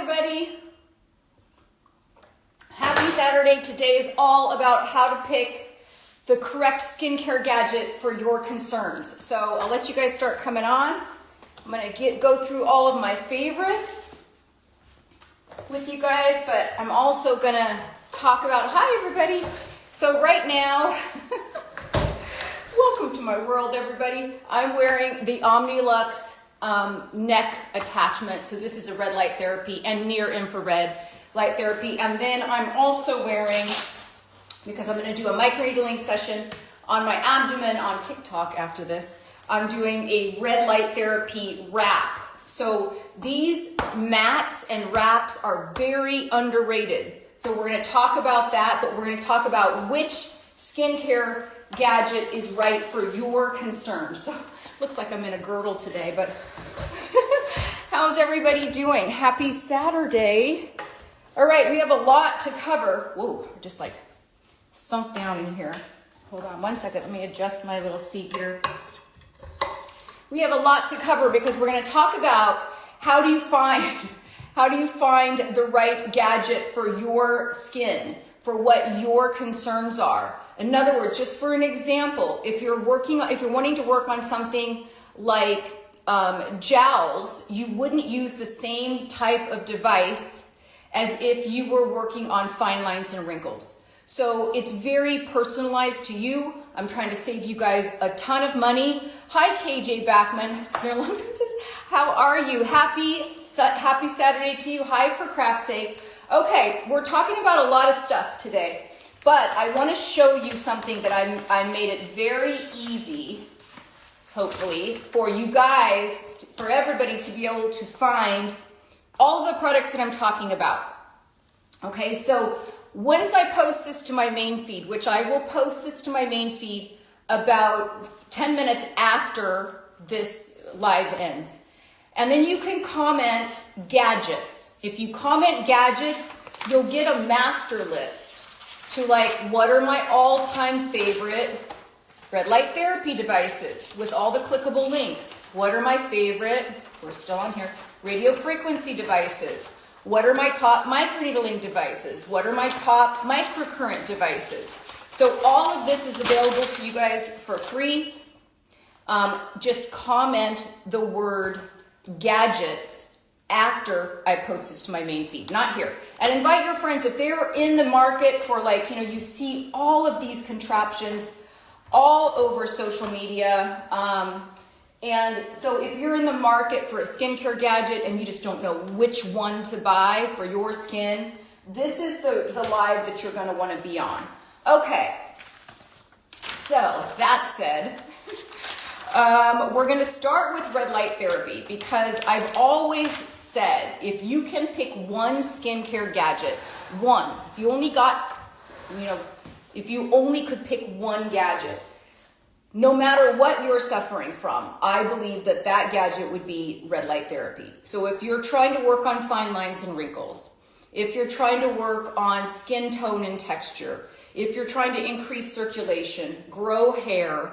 everybody. Happy Saturday. Today is all about how to pick the correct skincare gadget for your concerns. So I'll let you guys start coming on. I'm going to go through all of my favorites with you guys, but I'm also going to talk about, hi everybody. So right now, welcome to my world everybody. I'm wearing the Omnilux neck attachment. So this is a red light therapy and near infrared light therapy. And then I'm also wearing, because I'm going to do a microneedling session on my abdomen on TikTok after this, I'm doing a red light therapy wrap. So these mats and wraps are very underrated. So we're going to talk about that, but we're going to talk about which skincare gadget is right for your concerns. So looks like I'm in a girdle today, but how's everybody doing? Happy Saturday. All right, we have a lot to cover. Whoa, just like sunk down in here. Hold on one second. Let me adjust my little seat here. We have a lot to cover because we're going to talk about how do you find the right gadget for your skin, for what your concerns are. In other words, just for an example, if you're wanting to work on something like jowls, you wouldn't use the same type of device as if you were working on fine lines and wrinkles. So it's very personalized to you. I'm trying to save you guys a ton of money. Hi, KJ Backman. It's been a long time since. How are you? Happy Saturday to you. Hi for craft's sake. Okay, we're talking about a lot of stuff today, but I want to show you something that I made it very easy, hopefully, for you guys, for everybody to be able to find all of the products that I'm talking about. Okay, so once I post this to my main feed, which I will post this to my main feed about 10 minutes after this live ends. And then you can comment gadgets. If you comment gadgets, you'll get a master list to like, what are my all-time favorite red light therapy devices with all the clickable links? What are my favorite, we're still on here, radio frequency devices? What are my top microneedling devices? What are my top microcurrent devices? So all of this is available to you guys for free. Just comment the word gadgets after I post this to my main feed, not here. And invite your friends if they're in the market for like, you see all of these contraptions all over social media. And so if you're in the market for a skincare gadget and you just don't know which one to buy for your skin, this is the live that you're going to want to be on. Okay, so that said, we're going to start with red light therapy because I've always said if you can pick one skincare gadget, one, if you only got, if you only could pick one gadget, no matter what you're suffering from, I believe that gadget would be red light therapy. So if you're trying to work on fine lines and wrinkles, if you're trying to work on skin tone and texture, if you're trying to increase circulation, grow hair,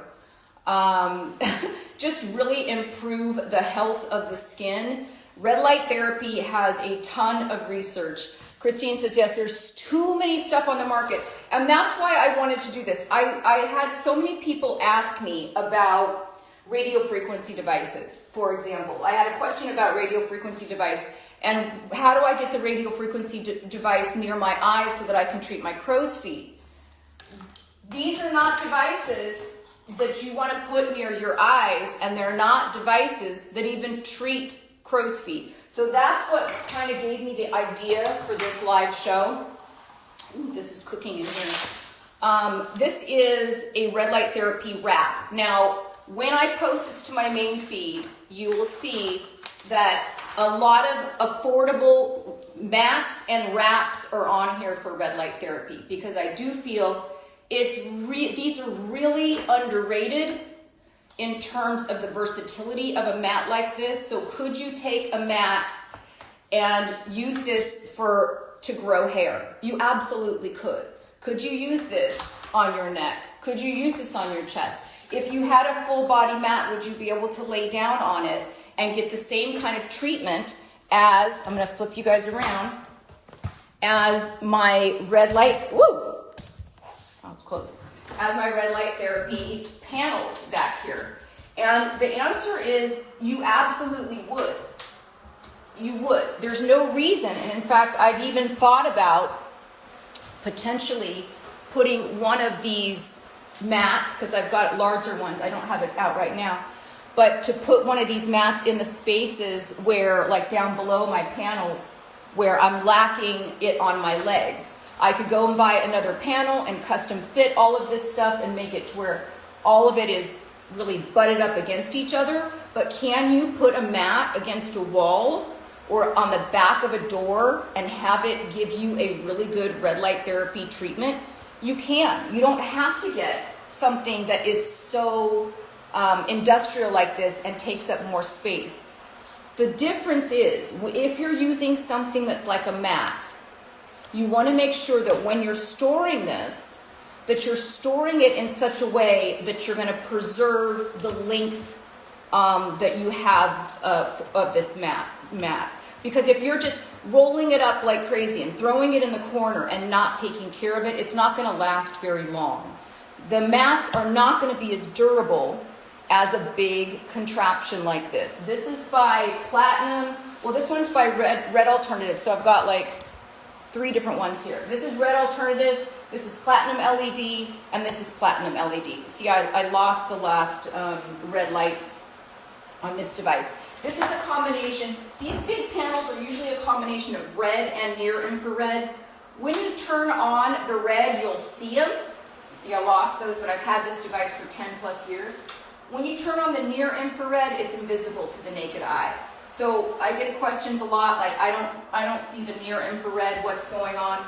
just really improve the health of the skin, red light therapy has a ton of research. Christine says, yes, there's too many stuff on the market. And that's why I wanted to do this. I had so many people ask me about radio frequency devices. For example, I had a question about radio frequency device and how do I get the radio frequency device near my eyes so that I can treat my crow's feet? These are not devices that you want to put near your eyes, and they're not devices that even treat crow's feet. So that's what kind of gave me the idea for this live show. Ooh, this is cooking in here. This is a red light therapy wrap. Now, when I post this to my main feed, you will see that a lot of affordable mats and wraps are on here for red light therapy because I do feel these are really underrated in terms of the versatility of a mat like this. So could you take a mat and use this to grow hair? You absolutely could. Could you use this on your neck? Could you use this on your chest? If you had a full body mat, would you be able to lay down on it and get the same kind of treatment as, I'm gonna flip you guys around, as my red light, woo, that was close, as my red light therapy panels back here. And the answer is you absolutely would. You would. There's no reason, and in fact, I've even thought about potentially putting one of these mats, because I've got larger ones, I don't have it out right now, but to put one of these mats in the spaces where, like down below my panels, where I'm lacking it on my legs. I could go and buy another panel and custom fit all of this stuff and make it to where all of it is really butted up against each other. But can you put a mat against a wall or on the back of a door and have it give you a really good red light therapy treatment? You can. You don't have to get something that is so industrial like this and takes up more space. The difference is, if you're using something that's like a mat, you want to make sure that when you're storing this, that you're storing it in such a way that you're going to preserve the length that you have of this mat. Because if you're just rolling it up like crazy and throwing it in the corner and not taking care of it, it's not going to last very long. The mats are not going to be as durable as a big contraption like this. This is by Platinum. Well, this one's by Red Alternative, so I've got like 3 different ones here. This is Red Alternative, this is Platinum LED, and this is Platinum LED. See, I lost the last red lights on this device. This is a combination. These big panels are usually a combination of red and near infrared. When you turn on the red, you'll see them. See, I lost those, but I've had this device for 10 plus years. When you turn on the near infrared, it's invisible to the naked eye. So I get questions a lot, like I don't see the near infrared, what's going on?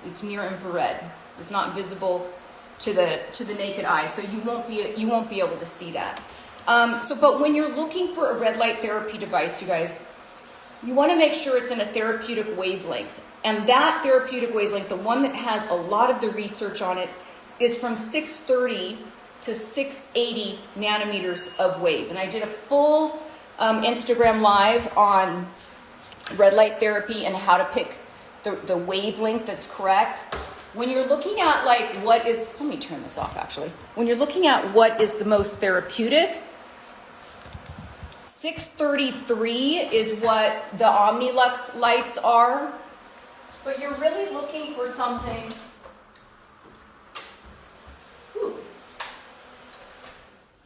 It's near infrared. It's not visible to the naked eye, so you won't be able to see that. But when you're looking for a red light therapy device, you guys, you want to make sure it's in a therapeutic wavelength. And that therapeutic wavelength, the one that has a lot of the research on it, is from 630 to 680 nanometers of wave. And I did a full Instagram live on red light therapy and how to pick the wavelength that's correct. When you're looking at like what is, let me turn this off actually. When you're looking at what is the most therapeutic, 633 is what the Omnilux lights are. But you're really looking for something.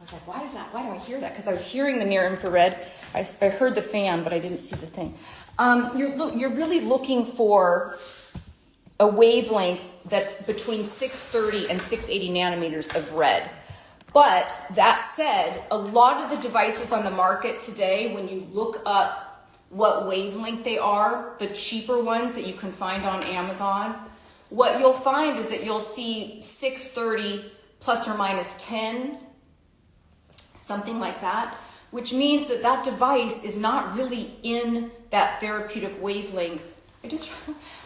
I was like, why do I hear that? Because I was hearing the near infrared. I heard the fan, but I didn't see the thing. You're really looking for a wavelength that's between 630 and 680 nanometers of red. But that said, a lot of the devices on the market today, when you look up what wavelength they are, the cheaper ones that you can find on Amazon, what you'll find is that you'll see 630 plus or minus 10, something like that, which means that that device is not really in that therapeutic wavelength.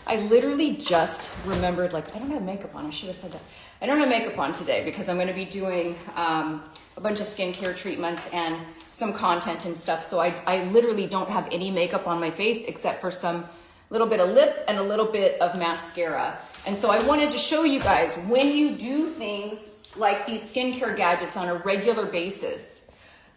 I literally just remembered, like, I don't have makeup on. I should have said that. I don't have makeup on today because I'm going to be doing a bunch of skincare treatments and some content and stuff. So I literally don't have any makeup on my face except for some little bit of lip and a little bit of mascara. And so I wanted to show you guys, when you do things like these skincare gadgets on a regular basis,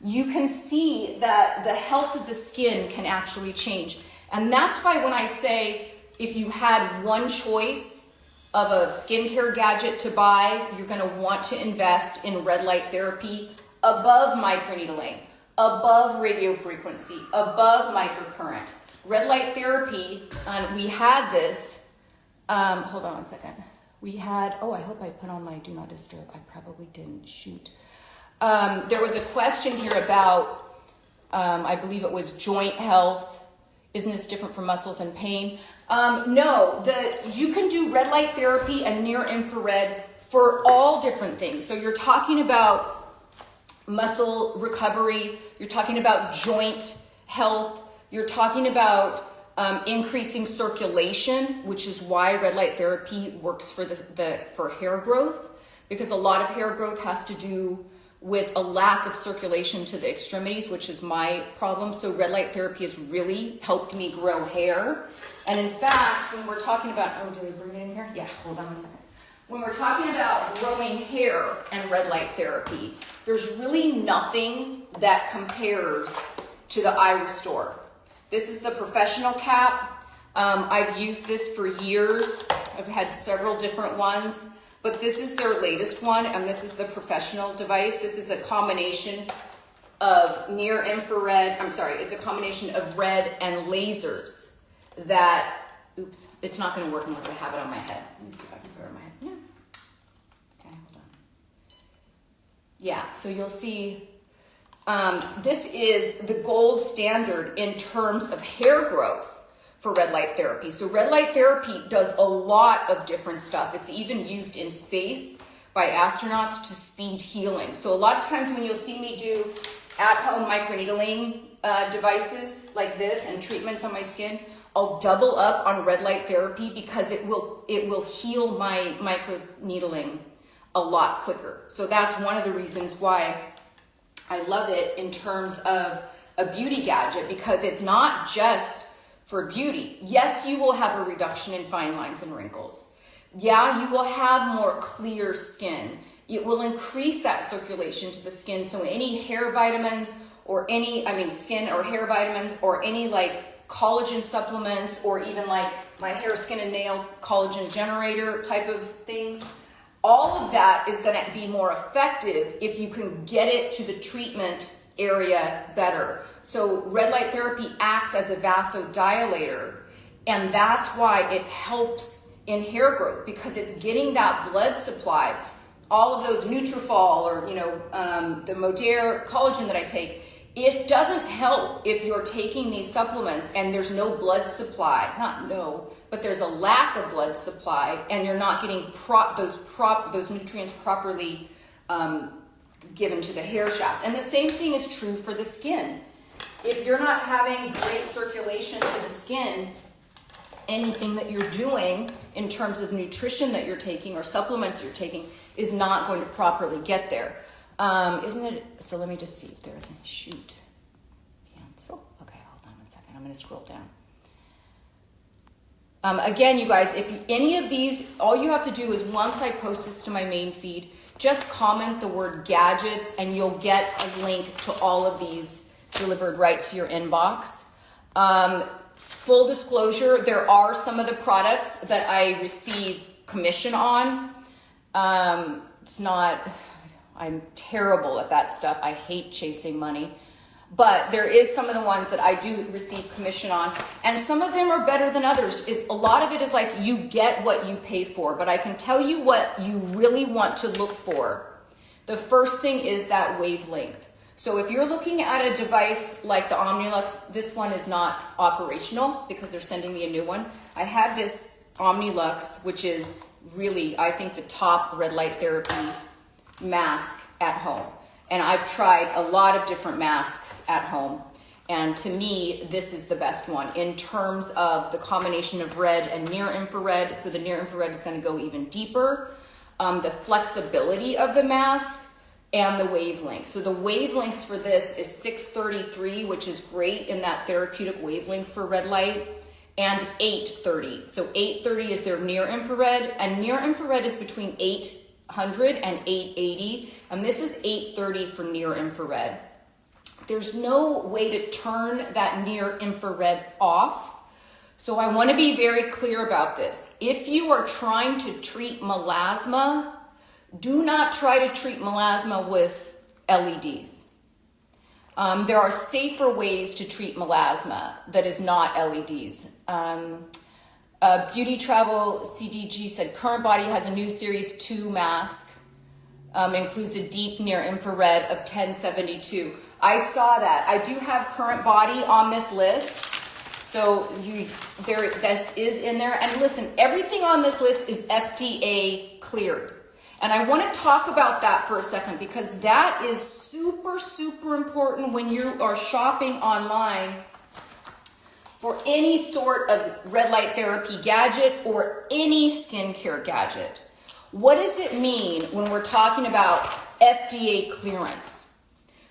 you can see that the health of the skin can actually change. And that's why when I say, if you had one choice of a skincare gadget to buy, you're going to want to invest in red light therapy above microneedling, above radio frequency, above microcurrent. Red light therapy, we had this, hold on one second. We had, oh, I hope I put on my do not disturb. I probably didn't, shoot. There was a question here about, I believe it was joint health. Isn't this different from muscles and pain? No, you can do red light therapy and near infrared for all different things. So you're talking about muscle recovery, you're talking about joint health, you're talking about increasing circulation, which is why red light therapy works for for hair growth, because a lot of hair growth has to do with a lack of circulation to the extremities, which is my problem. So red light therapy has really helped me grow hair. And in fact, when we're talking about, oh, did I bring it in here? Yeah, hold on one second. When we're talking about growing hair and red light therapy, there's really nothing that compares to the eye restore. This is the professional cap. I've used this for years. I've had several different ones. But this is their latest one, and this is the professional device. This is a combination of near infrared, it's a combination of red and lasers that, oops, it's not gonna work unless I have it on my head. Let me see if I can put it on my head. Yeah. Okay, hold on. Yeah, so you'll see, this is the gold standard in terms of hair growth for red light therapy. So red light therapy does a lot of different stuff. It's even used in space by astronauts to speed healing. So a lot of times when you'll see me do at-home microneedling devices like this and treatments on my skin, I'll double up on red light therapy because it will heal my microneedling a lot quicker. So that's one of the reasons why I love it in terms of a beauty gadget, because it's not just for beauty. Yes, you will have a reduction in fine lines and wrinkles. Yeah, you will have more clear skin. It will increase that circulation to the skin. So any hair vitamins or skin or hair vitamins or any like collagen supplements or even like my hair, skin and nails collagen generator type of things, all of that is going to be more effective if you can get it to the treatment area better. So red light therapy acts as a vasodilator, and that's why it helps in hair growth, because it's getting that blood supply. All of those Nutrafol or the Modere collagen that I take, it doesn't help if you're taking these supplements and there's no blood supply. But there's a lack of blood supply, and you're not getting those nutrients properly given to the hair shaft. And the same thing is true for the skin. If you're not having great circulation to the skin, anything that you're doing in terms of nutrition that you're taking or supplements you're taking is not going to properly get there. Isn't it? So let me just see if there's a shoot. Cancel. Okay, hold on one second. I'm going to scroll down. Again, you guys, if any of these, all you have to do is once I post this to my main feed, just comment the word gadgets and you'll get a link to all of these delivered right to your inbox. Full disclosure, there are some of the products that I receive commission on. I'm terrible at that stuff. I hate chasing money. But there is some of the ones that I do receive commission on, and some of them are better than others. A lot of it is like you get what you pay for, but I can tell you what you really want to look for. The first thing is that wavelength. So if you're looking at a device like the Omnilux, this one is not operational because they're sending me a new one. I have this Omnilux, which is really, I think, the top red light therapy mask at home. And I've tried a lot of different masks at home. And to me, this is the best one in terms of the combination of red and near infrared. So the near infrared is going to go even deeper. The flexibility of the mask and the wavelength. So the wavelengths for this is 633, which is great in that therapeutic wavelength for red light, and 830. So 830 is their near infrared, and near infrared is between 800 and 880, and this is 830 for near infrared. There's no way to turn that near infrared off. So I want to be very clear about this. If you are trying to treat melasma, do not try to treat melasma with LEDs. There are safer ways to treat melasma that is not LEDs. Beauty Travel CDG said Current Body has a new Series 2 mask, includes a deep near infrared of 1072. I saw that. I do have Current Body on this list. So this is in there. And listen, everything on this list is FDA cleared. And I want to talk about that for a second, because that is super, super important when you are shopping online for any sort of red light therapy gadget or any skincare gadget. What does it mean when we're talking about FDA clearance.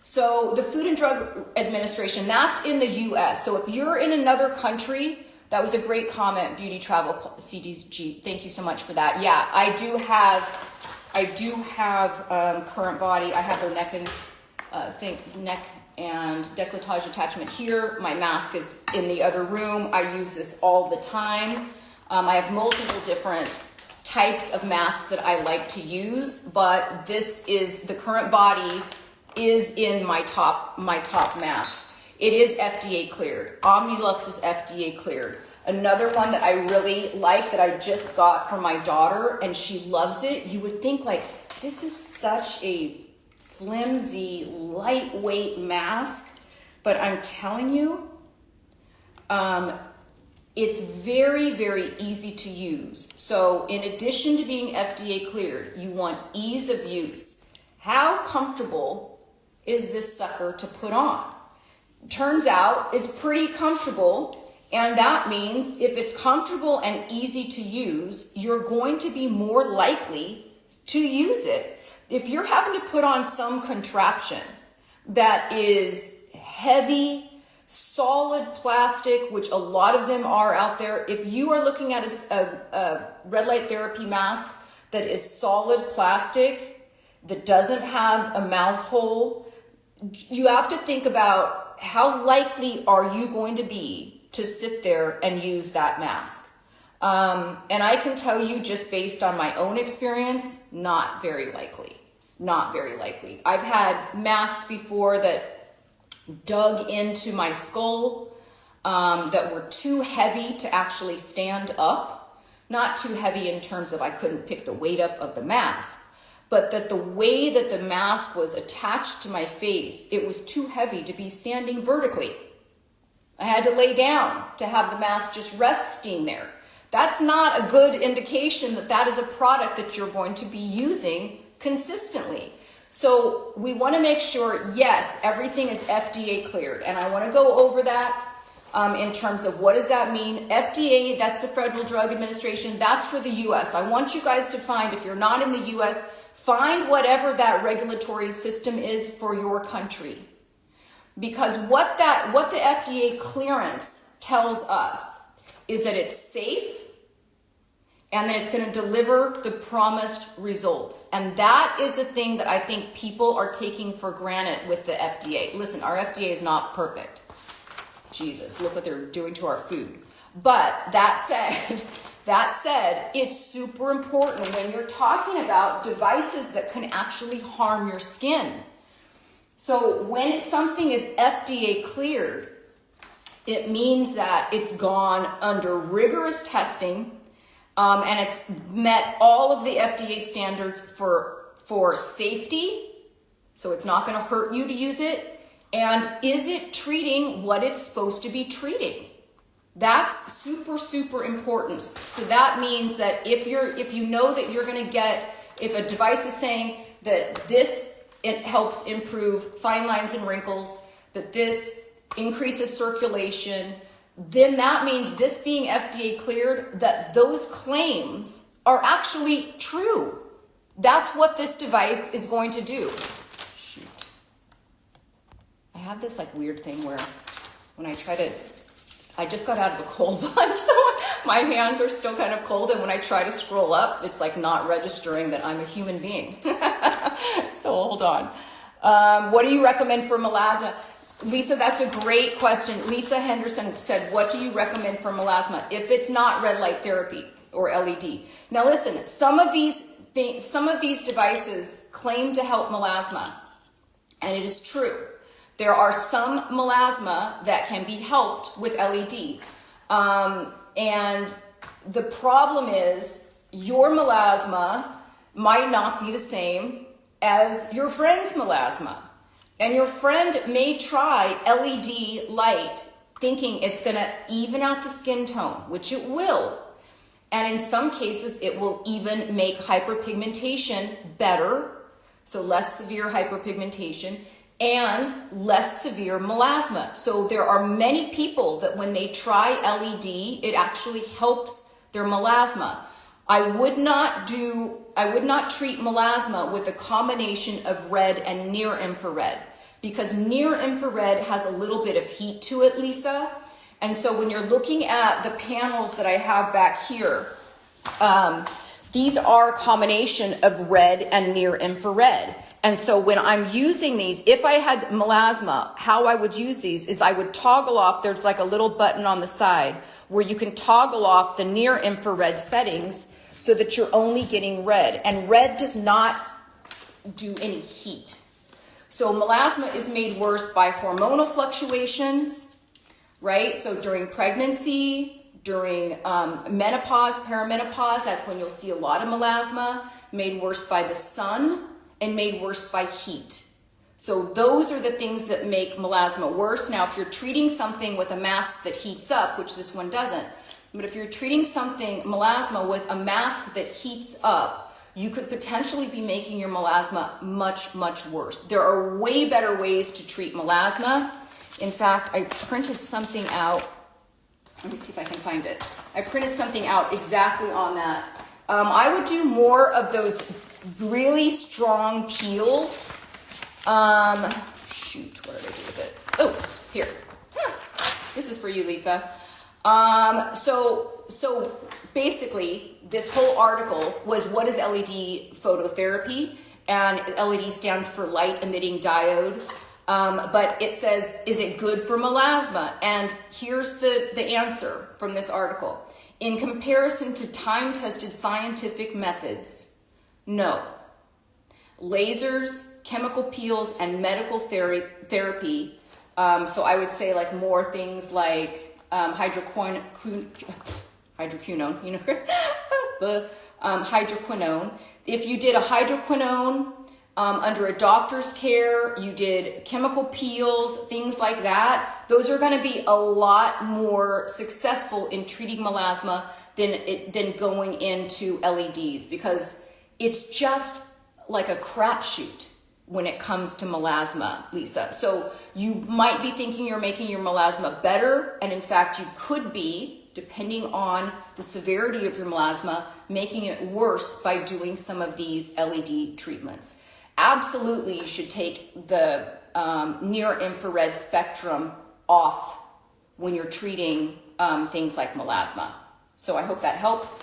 So the Food and Drug Administration, that's in the US. So if you're in another country, that was a great comment, Beauty Travel CDG. Thank you so much for that. Yeah, I do have current body. I have the neck and décolletage attachment here. My mask is in the other room. I use this all the time. I have multiple different types of masks that I like to use, but this is the current body is in my top mask. It is FDA cleared. OmniLux is FDA cleared. Another one that I really like that I just got from my daughter and she loves it. You would think like, this is such a flimsy, lightweight mask, but I'm telling you, it's very, very easy to use. So in addition to being FDA cleared, you want ease of use. How comfortable is this sucker to put on? Turns out it's pretty comfortable, and that means if it's comfortable and easy to use, you're going to be more likely to use it. If you're having to put on some contraption that is heavy, solid plastic, which a lot of them are out there, if you are looking at a red light therapy mask that is solid plastic, that doesn't have a mouth hole, you have to think about how likely are you going to be to sit there and use that mask. And I can tell you just based on my own experience, not very likely. Not very likely. I've had masks before that dug into my skull, that were too heavy to actually stand up. Not too heavy in terms of I couldn't pick the weight up of the mask, but that the way that the mask was attached to my face, it was too heavy to be standing vertically. I had to lay down to have the mask just resting there. That's not a good indication that that is a product that you're going to be using consistently. So we want to make sure, yes, everything is FDA cleared. And I want to go over that in terms of what does that mean. FDA, that's the Federal Drug Administration. That's for the US. I want you guys to find, if you're not in the US, find whatever that regulatory system is for your country. Because what the FDA clearance tells us is that it's safe and that it's going to deliver the promised results. And that is the thing that I think people are taking for granted with the FDA. Listen, our FDA is not perfect. Jesus, look what they're doing to our food. But that said, it's super important when you're talking about devices that can actually harm your skin. So when something is FDA cleared, it means that it's gone under rigorous testing, and it's met all of the FDA standards for safety, so it's not going to hurt you to use it, and is it treating what it's supposed to be treating? That's super, super important. So that means that if you know that you're going to get, if a device is saying that it helps improve fine lines and wrinkles, that this increases circulation, then that means this being FDA cleared, that those claims are actually true. That's what this device is going to do. Shoot. I have this like weird thing where when I just got out of a cold one, so my hands are still kind of cold, and when I try to scroll up, it's like not registering that I'm a human being. So hold on. What do you recommend for melasma? Lisa, that's a great question. Lisa Henderson said, what do you recommend for melasma if it's not red light therapy or LED? Now listen, some of these devices claim to help melasma, and it is true. There are some melasma that can be helped with LED. And the problem is your melasma might not be the same as your friend's melasma. And your friend may try LED light thinking it's going to even out the skin tone, which it will. And in some cases, it will even make hyperpigmentation better, so less severe hyperpigmentation, and less severe melasma. So there are many people that when they try LED, it actually helps their melasma. I would not treat melasma with a combination of red and near infrared, because near infrared has a little bit of heat to it, Lisa. And so when you're looking at the panels that I have back here, these are a combination of red and near infrared. And so when I'm using these, if I had melasma, how I would use these is I would toggle off, there's like a little button on the side where you can toggle off the near infrared settings so that you're only getting red. And red does not do any heat. So melasma is made worse by hormonal fluctuations, right? So during pregnancy, during menopause, perimenopause, that's when you'll see a lot of melasma, made worse by the sun and made worse by heat. So those are the things that make melasma worse. Now, if you're treating something with a mask that heats up, which this one doesn't, but if you're treating something, melasma, with a mask that heats up, you could potentially be making your melasma much, much worse. There are way better ways to treat melasma. In fact, I printed something out. Let me see if I can find it. I printed something out exactly on that. I would do more of those really strong peels. Shoot, what did I do with it? Oh, here. This is for you, Lisa. So basically, this whole article was, what is LED phototherapy? And LED stands for light emitting diode. But it says, is it good for melasma? And here's the answer from this article. In comparison to time-tested scientific methods, no. Lasers, chemical peels, and medical therapy, so I would say like more things like hydroquinone, you know, the hydroquinone. If you did a hydroquinone under a doctor's care, you did chemical peels, things like that, those are going to be a lot more successful in treating melasma than going into LEDs, because it's just like a crapshoot when it comes to melasma, Lisa. So you might be thinking you're making your melasma better, and in fact you could be, depending on the severity of your melasma, making it worse by doing some of these LED treatments. Absolutely, you should take the near infrared spectrum off when you're treating things like melasma. So I hope that helps.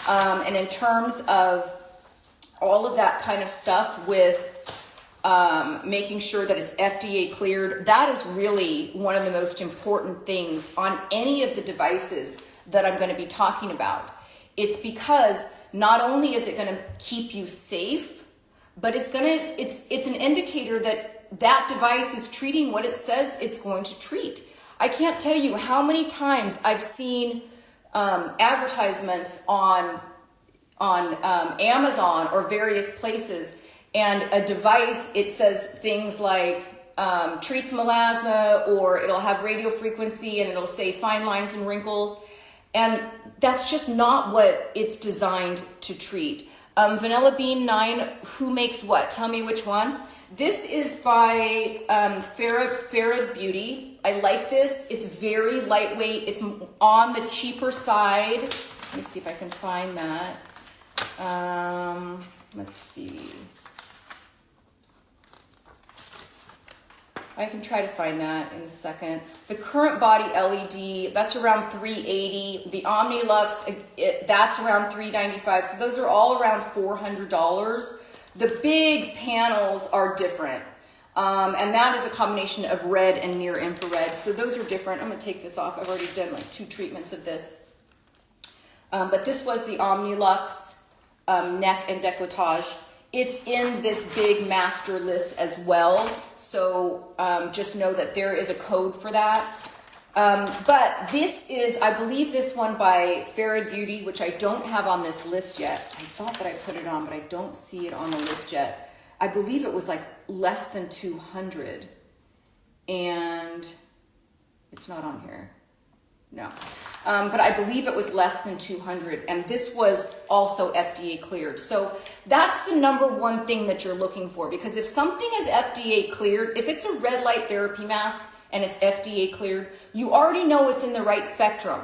And in terms of all of that kind of stuff with making sure that it's FDA cleared, that is really one of the most important things on any of the devices that I'm going to be talking about. It's because not only is it going to keep you safe, but it's an indicator that that device is treating what it says it's going to treat. I can't tell you how many times I've seen advertisements on Amazon or various places, and a device, it says things like treats melasma, or it'll have radio frequency and it'll say fine lines and wrinkles, and that's just not what it's designed to treat. Vanilla Bean 9, who makes what? Tell me which one. This is by Farad Beauty. I like this. It's very lightweight. It's on the cheaper side. Let me see if I can find that. Let's see. I can try to find that in a second. The current body LED, that's around $380. The OmniLux, that's around $395. So those are all around $400. The big panels are different. And that is a combination of red and near infrared. So those are different. I'm going to take this off. I've already done like 2 treatments of this. But this was the OmniLux neck and décolletage. It's in this big master list as well, so just know that there is a code for that. But this is, I believe, this one by Farad Beauty, which I don't have on this list yet. I thought that I put it on, but I don't see it on the list yet. I believe it was like less than 200, and it's not on here. No. But I believe it was less than 200, and this was also FDA cleared. So that's the number one thing that you're looking for, because if something is FDA cleared, if it's a red light therapy mask and it's FDA cleared, you already know it's in the right spectrum.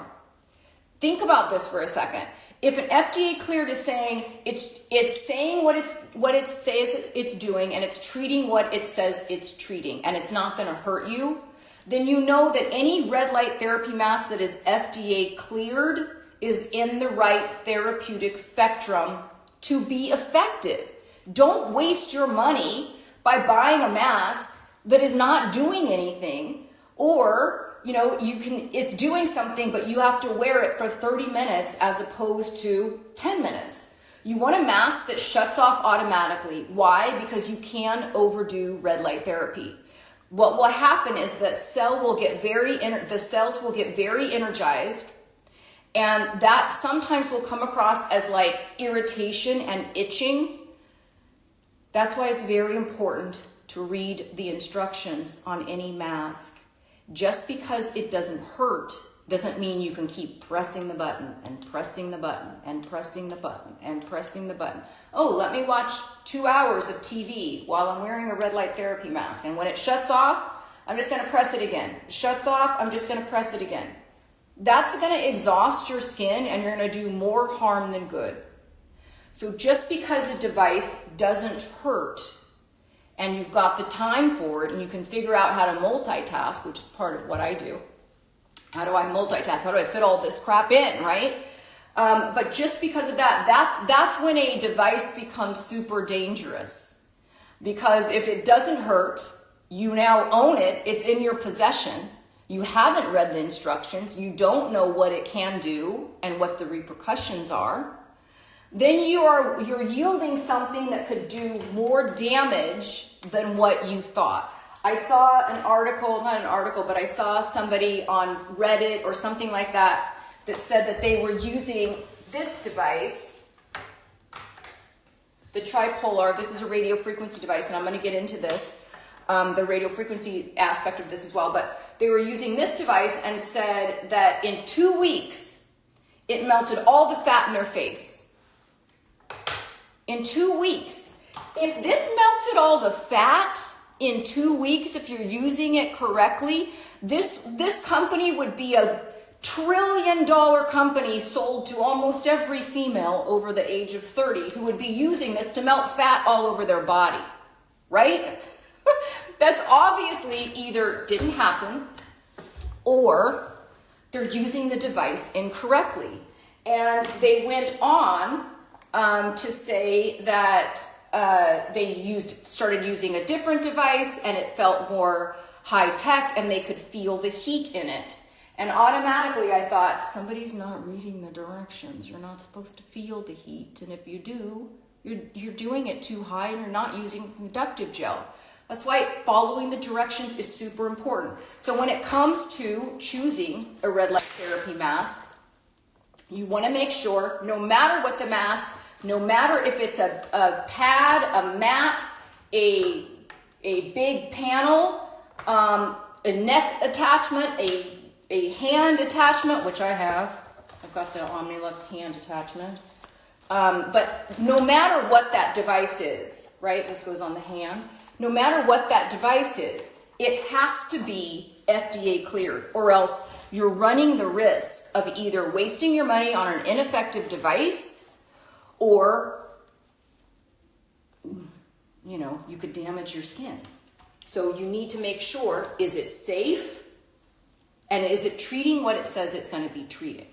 Think about this for a second. If an FDA cleared is saying it's saying what it says it's doing, and it's treating what it says it's treating, and it's not going to hurt you, then you know that any red light therapy mask that is FDA cleared is in the right therapeutic spectrum to be effective. Don't waste your money by buying a mask that is not doing anything, or it's doing something, but you have to wear it for 30 minutes as opposed to 10 minutes. You want a mask that shuts off automatically. Why? Because you can overdo red light therapy. What will happen is that the cells will get very energized, and that sometimes will come across as like irritation and itching. That's why it's very important to read the instructions on any mask. Just because it doesn't hurt doesn't mean you can keep pressing the button and pressing the button and pressing the button and pressing the button. Oh, let me watch 2 hours of TV while I'm wearing a red light therapy mask. And when it shuts off, I'm just going to press it again. It shuts off, I'm just going to press it again. That's going to exhaust your skin, and you're going to do more harm than good. So just because a device doesn't hurt, and you've got the time for it, and you can figure out how to multitask, which is part of what I do. How do I multitask? How do I fit all this crap in, right? But just because of that, that's when a device becomes super dangerous. Because if it doesn't hurt, you now own it, it's in your possession. You haven't read the instructions, you don't know what it can do and what the repercussions are. Then you're yielding something that could do more damage than what you thought. I saw but I saw somebody on Reddit or something like that said that they were using this device, the tripolar. This is a radio frequency device, and I'm going to get into this, the radio frequency aspect of this as well, but they were using this device and said that in 2 weeks, it melted all the fat in their face. In 2 weeks. If this melted all the fat in 2 weeks, if you're using it correctly, this company would be a $1 trillion company sold to almost every female over the age of 30 who would be using this to melt fat all over their body, right? That's obviously either didn't happen or they're using the device incorrectly. And they went on to say that they started using a different device, and it felt more high tech, and they could feel the heat in it. And automatically I thought, somebody's not reading the directions. You're not supposed to feel the heat, and if you do, you're doing it too high, and you're not using conductive gel. That's why following the directions is super important. So when it comes to choosing a red light therapy mask, you want to make sure, no matter what the mask, no matter if it's a pad, a mat, a big panel, a neck attachment, a hand attachment, which I have. I've got the OmniLux hand attachment. But no matter what that device is, right? This goes on the hand. No matter what that device is, it has to be FDA cleared, or else you're running the risk of either wasting your money on an ineffective device, or, you could damage your skin. So you need to make sure, is it safe? And is it treating what it says it's going to be treating?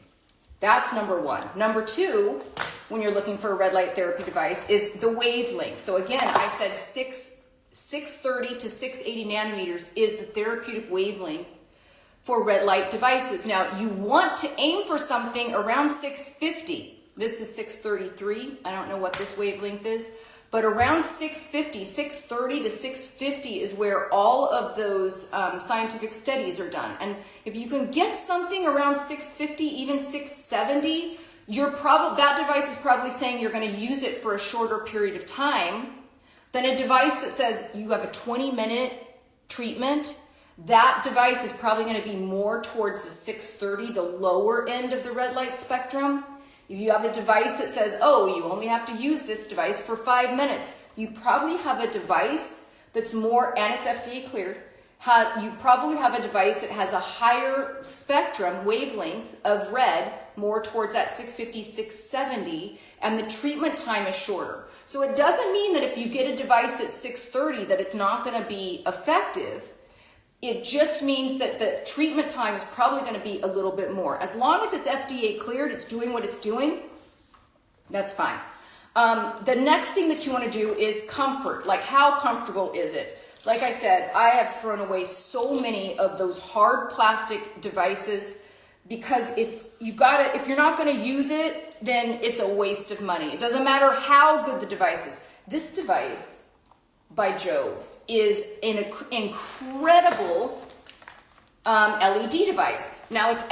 That's number one. Number two, when you're looking for a red light therapy device, is the wavelength. So again, I said 630 to 680 nanometers is the therapeutic wavelength for red light devices. Now, you want to aim for something around 650. This is 633. I don't know what this wavelength is, but around 650, 630 to 650 is where all of those scientific studies are done. And if you can get something around 650, even 670, that device is probably saying you're going to use it for a shorter period of time than a device that says you have a 20-minute treatment. That device is probably going to be more towards the 630, the lower end of the red light spectrum. If you have a device that says, you only have to use this device for 5 minutes, you probably have a device that's more, and it's FDA cleared, you probably have a device that has a higher spectrum wavelength of red more towards that 650, 670, and the treatment time is shorter. So it doesn't mean that if you get a device at 630 that it's not going to be effective. It just means that the treatment time is probably going to be a little bit more. As long as it's FDA cleared, it's doing what it's doing, that's fine. The next thing that you want to do is comfort. Like, how comfortable is it? Like I said, I have thrown away so many of those hard plastic devices because if you're not going to use it, then it's a waste of money. It doesn't matter how good the device is. This device by Jove's is an incredible LED device. Now it's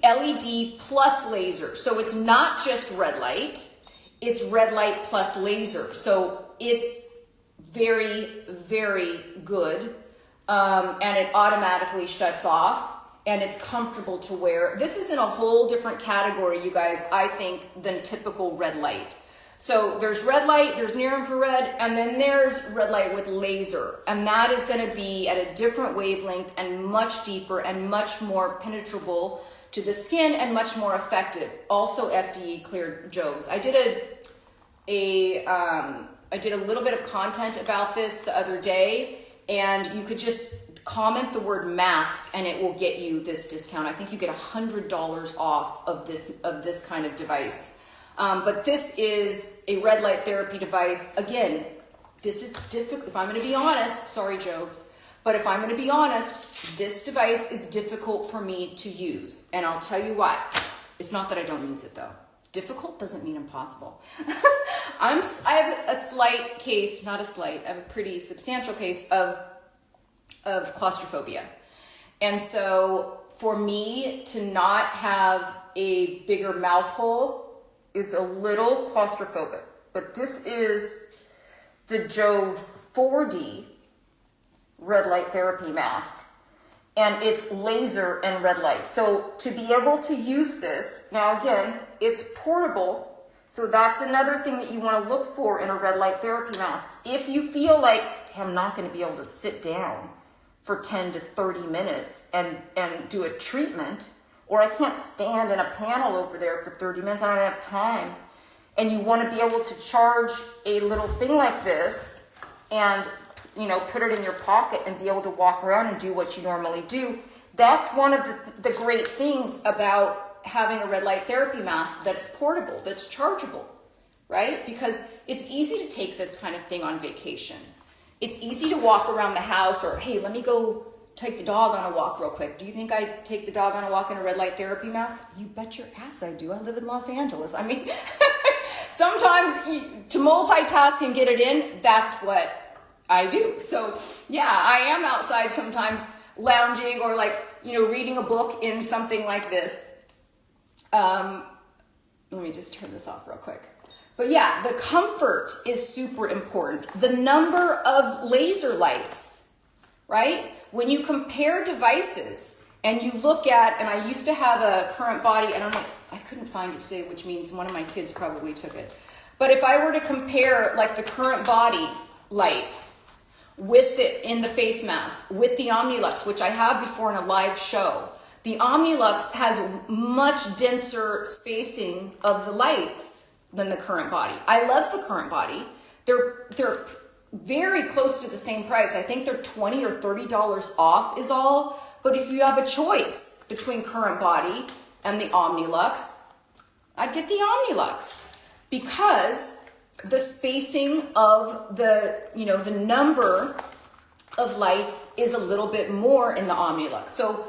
LED plus laser. So it's not just red light, it's red light plus laser. So it's very, very good. And it automatically shuts off and it's comfortable to wear. This is in a whole different category, you guys, I think, than typical red light. So there's red light, there's near infrared, and then there's red light with laser. And that is going to be at a different wavelength and much deeper and much more penetrable to the skin and much more effective. Also FDA cleared Jove's. I did a little bit of content about this the other day, and you could just comment the word mask and it will get you this discount. I think you get $100 off of this kind of device. But this is a red light therapy device. Again, this is difficult. If I'm going to be honest, sorry, Joves, but if I'm going to be honest, this device is difficult for me to use. And I'll tell you why. It's not that I don't use it though. Difficult doesn't mean impossible. I have a slight case, not a slight, I have a pretty substantial case of claustrophobia. And so for me to not have a bigger mouth hole is a little claustrophobic. But this is the Jove's 4D red light therapy mask. And it's laser and red light. So to be able to use this, now again, it's portable. So that's another thing that you want to look for in a red light therapy mask. If you feel like, hey, I'm not going to be able to sit down for 10 to 30 minutes and do a treatment, or I can't stand in a panel over there for 30 minutes, I don't have time, and you want to be able to charge a little thing like this and put it in your pocket and be able to walk around and do what you normally do. That's one of the great things about having a red light therapy mask that's portable, that's chargeable, right? Because it's easy to take this kind of thing on vacation. It's easy to walk around the house, or, hey, let me go take the dog on a walk real quick. Do you think I take the dog on a walk in a red light therapy mask? You bet your ass I do. I live in Los Angeles. I mean, sometimes to multitask and get it in, that's what I do. So yeah, I am outside sometimes lounging or reading a book in something like this. Let me just turn this off real quick. But yeah, the comfort is super important. The number of laser lights, right? When you compare devices and you look at, and I used to have a current body, and I couldn't find it today, which means one of my kids probably took it. But if I were to compare the current body lights with in the face mask, with the Omnilux, which I have before in a live show, the Omnilux has much denser spacing of the lights than the current body. I love the current body. They're very close to the same price. I think they're $20 or $30 off is all. But if you have a choice between current body and the Omnilux, I'd get the Omnilux because the spacing of the number of lights is a little bit more in the Omnilux. So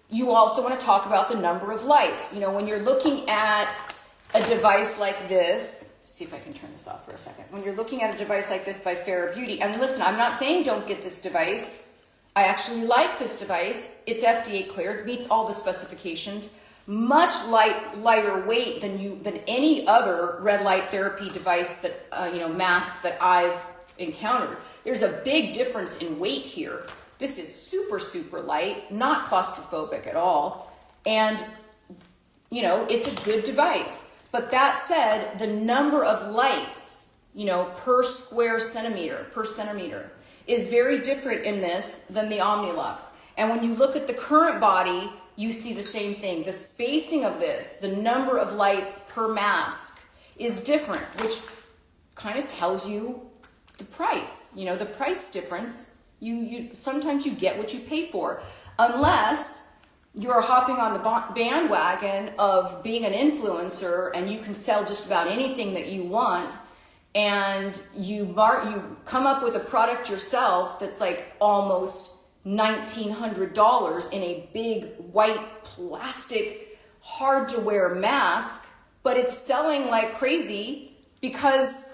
you also want to talk about the number of lights. When you're looking at a device like this, see if I can turn this off for a second. When you're looking at a device like this by Fairer Beauty, and listen, I'm not saying don't get this device. I actually like this device. It's FDA cleared, meets all the specifications, much lighter weight than any other red light therapy device that mask that I've encountered. There's a big difference in weight here. This is super, super light, not claustrophobic at all, and it's a good device. But that said, the number of lights, per centimeter, is very different in this than the Omnilux. And when you look at the current body you see the same thing. The spacing of this, the number of lights per mask is different, which kind of tells you the price, you know, the price difference. Sometimes you get what you pay for, unless you're hopping on the bandwagon of being an influencer and you can sell just about anything that you want, and you come up with a product yourself that's like almost $1,900 in a big white plastic hard to wear mask, but it's selling like crazy because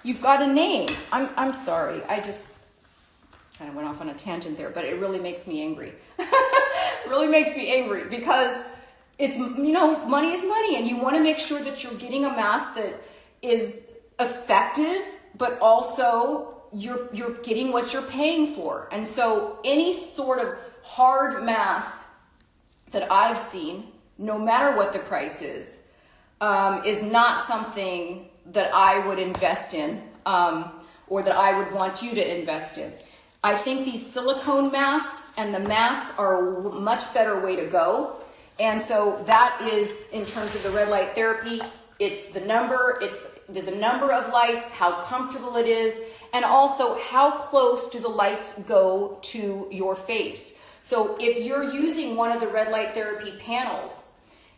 you've got a name. I'm sorry, I just kind of went off on a tangent there, but it really makes me angry. It really makes me angry because it's, you know, money is money, and you want to make sure that you're getting a mask that is effective, but also you're getting what you're paying for. And so any sort of hard mask that I've seen, no matter what the price is not something that I would invest in, or that I would want you to invest in. I think these silicone masks and the mats are a much better way to go. And so that is, in terms of the red light therapy, it's the number of lights, how comfortable it is, and also how close do the lights go to your face. So if you're using one of the red light therapy panels,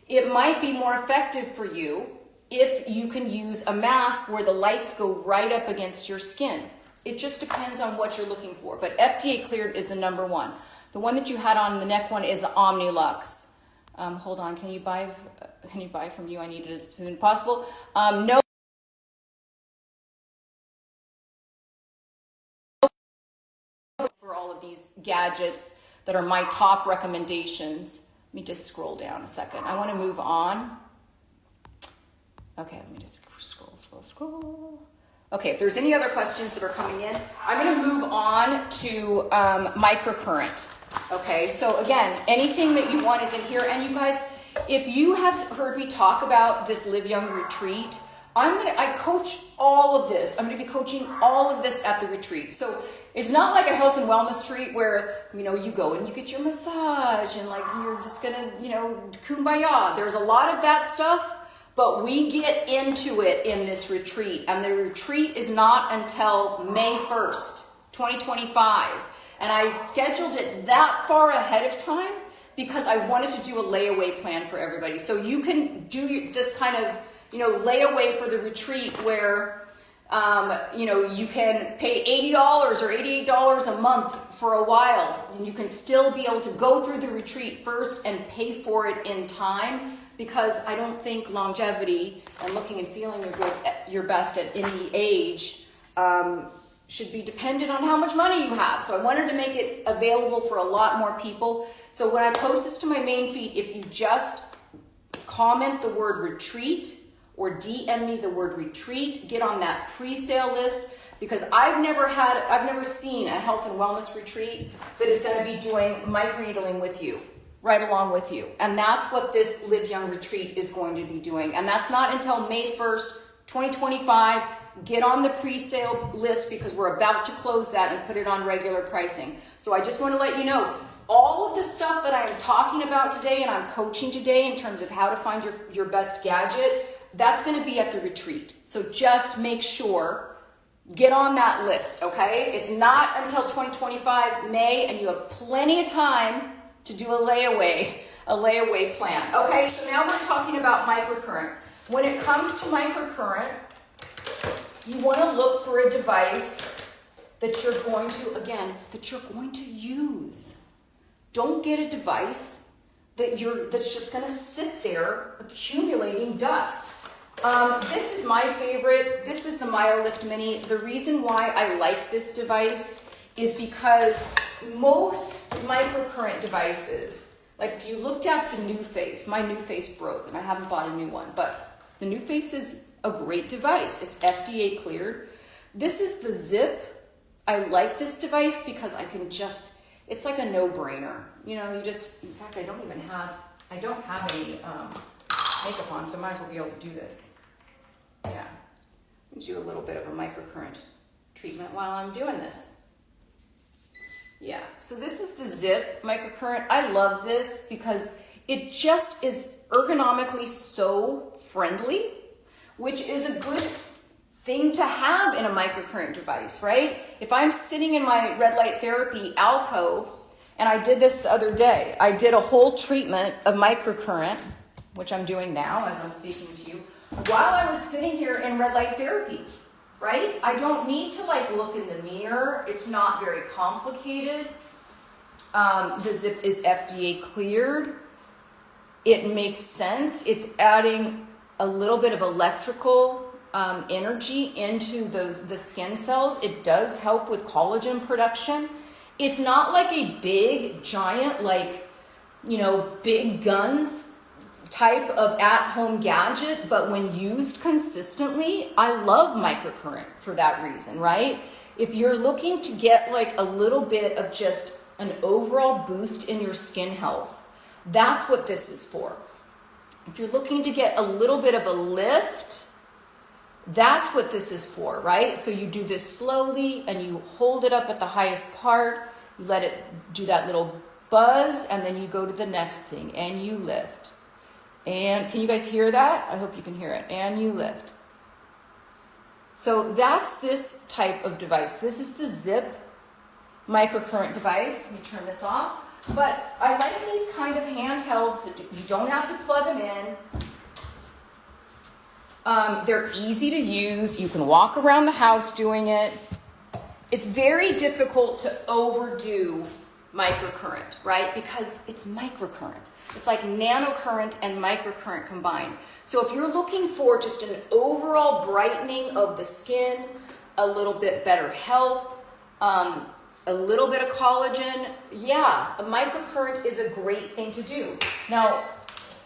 it might be more effective for you if you can use a mask where the lights go right up against your skin. It just depends on what you're looking for, but FDA cleared is the number one. The one that you had on the neck one is the OmniLux. Hold on, can you buy from you? I need it as soon as possible. No. For all of these gadgets that are my top recommendations. Let me just scroll down a second. I want to move on. Okay, let me just scroll. Okay, if there's any other questions that are coming in, I'm going to move on to Microcurrent. Okay, so again, anything that you want is in here. And you guys, if you have heard me talk about this Live Young retreat, I coach all of this. I'm going to be coaching all of this at the retreat. So it's not like a health and wellness retreat where, you know, you go and you get your massage and like you're just going to, you know, kumbaya. There's a lot of that stuff. But we get into it in this retreat, and the retreat is not until May 1st, 2025. And I scheduled it that far ahead of time because I wanted to do a layaway plan for everybody. So you can do this kind of, you know, layaway for the retreat where, you know, you can pay $80 or $88 a month for a while, and you can still be able to go through the retreat first and pay for it in time. Because I don't think longevity and looking and feeling your best at any age should be dependent on how much money you have. So I wanted to make it available for a lot more people. So when I post this to my main feed, if you just comment the word retreat or DM me the word retreat, get on that pre-sale list, because I've never seen a health and wellness retreat that is going to be doing microneedling with you. Right along with you. And that's what this Live Young retreat is going to be doing. And that's not until May 1st, 2025. Get on the pre-sale list because we're about to close that and put it on regular pricing. So I just want to let you know, all of the stuff that I'm talking about today and I'm coaching today in terms of how to find your best gadget, that's going to be at the retreat. So just make sure, get on that list, okay? It's not until 2025 May, and you have plenty of time to do a layaway plan. Okay, so now we're talking about microcurrent. When it comes to microcurrent, you want to look for a device that you're going to use. Don't get a device that's just going to sit there accumulating dust. This is my favorite. This is the MyoLift Mini. The reason why I like this device is because most microcurrent devices, like if you looked at the New Face, my New Face broke and I haven't bought a new one, but the New Face is a great device. It's FDA cleared. This is the Zip. I like this device because it's like a no-brainer. You know, in fact, I don't have any makeup on, so I might as well be able to do this. Yeah. Let's do a little bit of a microcurrent treatment while I'm doing this. Yeah, so this is the Zip Microcurrent. I love this because it just is ergonomically so friendly, which is a good thing to have in a microcurrent device, right? If I'm sitting in my red light therapy alcove, and I did this the other day, I did a whole treatment of microcurrent, which I'm doing now as I'm speaking to you, while I was sitting here in red light therapy, right? I don't need to like look in the mirror. It's not very complicated. The Zip is FDA cleared. It makes sense. It's adding a little bit of electrical energy into the skin cells. It does help with collagen production. It's not like a big, giant, like, you know, big guns type of at-home gadget, but when used consistently, I love microcurrent for that reason, right? If you're looking to get like a little bit of just an overall boost in your skin health, that's what this is for. If you're looking to get a little bit of a lift, that's what this is for, right? So you do this slowly and you hold it up at the highest part, you let it do that little buzz, and then you go to the next thing and you lift. And can you guys hear that? I hope you can hear it. And you lift. So that's this type of device. This is the Zip microcurrent device. Let me turn this off. But I like these kind of handhelds that you don't have to plug them in. They're easy to use. You can walk around the house doing it. It's very difficult to overdo microcurrent, right? Because it's microcurrent. It's like nanocurrent and microcurrent combined. So if you're looking for just an overall brightening of the skin, a little bit better health, a little bit of collagen, yeah, a microcurrent is a great thing to do. Now,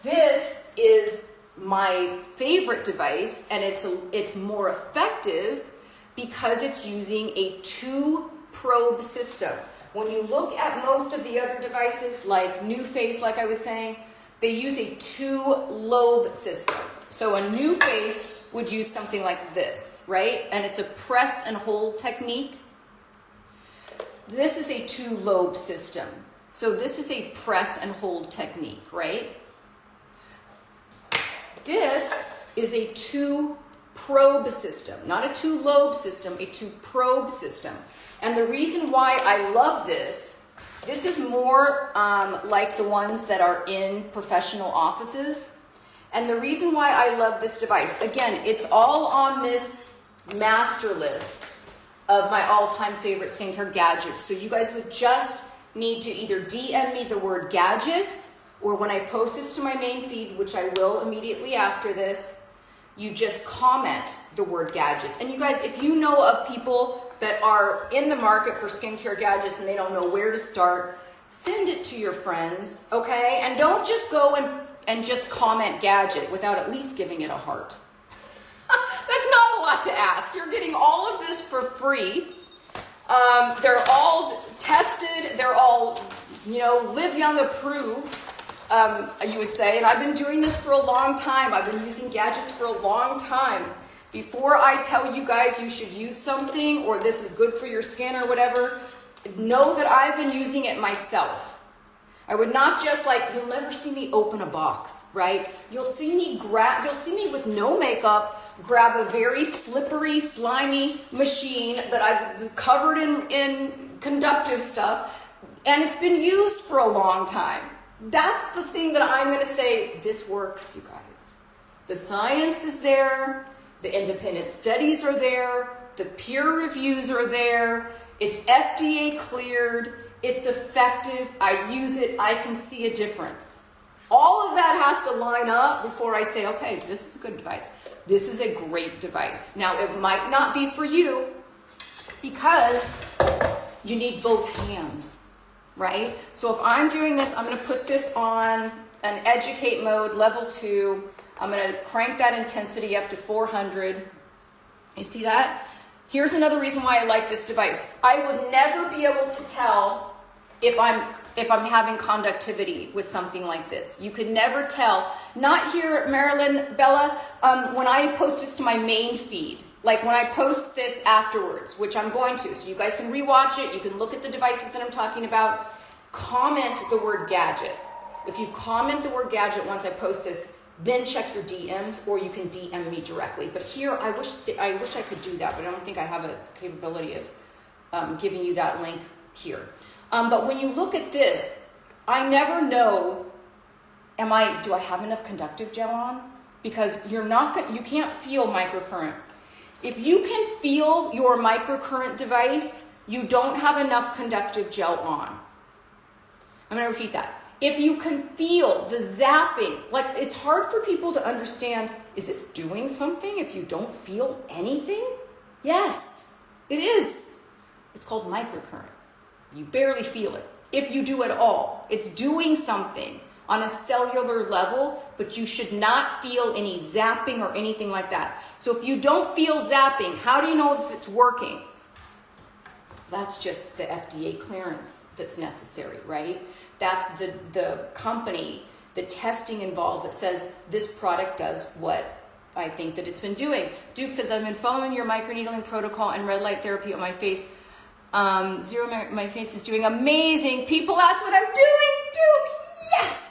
this is my favorite device, and it's more effective because it's using a 2-probe system. When you look at most of the other devices, like NuFace, like I was saying, they use a 2-lobe system. So a NuFace would use something like this, right? And it's a press and hold technique. This is a 2-lobe system. So this is a press and hold technique, right? This is a 2-probe system, not a 2-lobe system, a 2-probe system. And the reason why I love this is more like the ones that are in professional offices. And the reason why I love this device, again, it's all on this master list of my all-time favorite skincare gadgets. So you guys would just need to either DM me the word gadgets, or when I post this to my main feed, which I will immediately after this, you just comment the word gadgets. And you guys, if you know of people that are in the market for skincare gadgets and they don't know where to start, send it to your friends, okay? And don't just go and just comment gadget without at least giving it a heart. That's not a lot to ask. You're getting all of this for free. They're all tested. They're all, you know, Live Young approved, you would say. And I've been doing this for a long time. I've been using gadgets for a long time. Before I tell you guys you should use something or this is good for your skin or whatever, know that I've been using it myself. I would not just you'll never see me open a box, right? You'll see me with no makeup, grab a very slippery, slimy machine that I've covered in conductive stuff, and it's been used for a long time. That's the thing that I'm going to say, this works, you guys. The science is there. The independent studies are there, the peer reviews are there, it's FDA cleared, it's effective, I use it, I can see a difference. All of that has to line up before I say, okay, this is a good device. This is a great device. Now, it might not be for you because you need both hands, right? So if I'm doing this, I'm going to put this on an educate mode, level 2. I'm going to crank that intensity up to 400. You see that? Here's another reason why I like this device. I would never be able to tell if I'm having conductivity with something like this. You could never tell. Not here, Marilyn, Bella, when I post this to my main feed. like when I post this afterwards, which I'm going to, so you guys can rewatch it, you can look at the devices that I'm talking about, comment the word gadget. If you comment the word gadget once I post this, then check your DMs, or you can DM me directly. But here, I wish I could do that, but I don't think I have a capability of giving you that link here. But when you look at this, I never know, do I have enough conductive gel on? Because you can't feel microcurrent. If you can feel your microcurrent device, you don't have enough conductive gel on. I'm going to repeat that. If you can feel the zapping, like it's hard for people to understand, is this doing something if you don't feel anything? Yes, it is. It's called microcurrent. You barely feel it. If you do at all, it's doing something on a cellular level, but you should not feel any zapping or anything like that. So if you don't feel zapping, how do you know if it's working? That's just the FDA clearance that's necessary, right? That's the company, the testing involved that says this product does what I think that it's been doing. Duke says, I've been following your microneedling protocol and red light therapy on my face. My face is doing amazing. People ask what I'm doing. Duke, yes!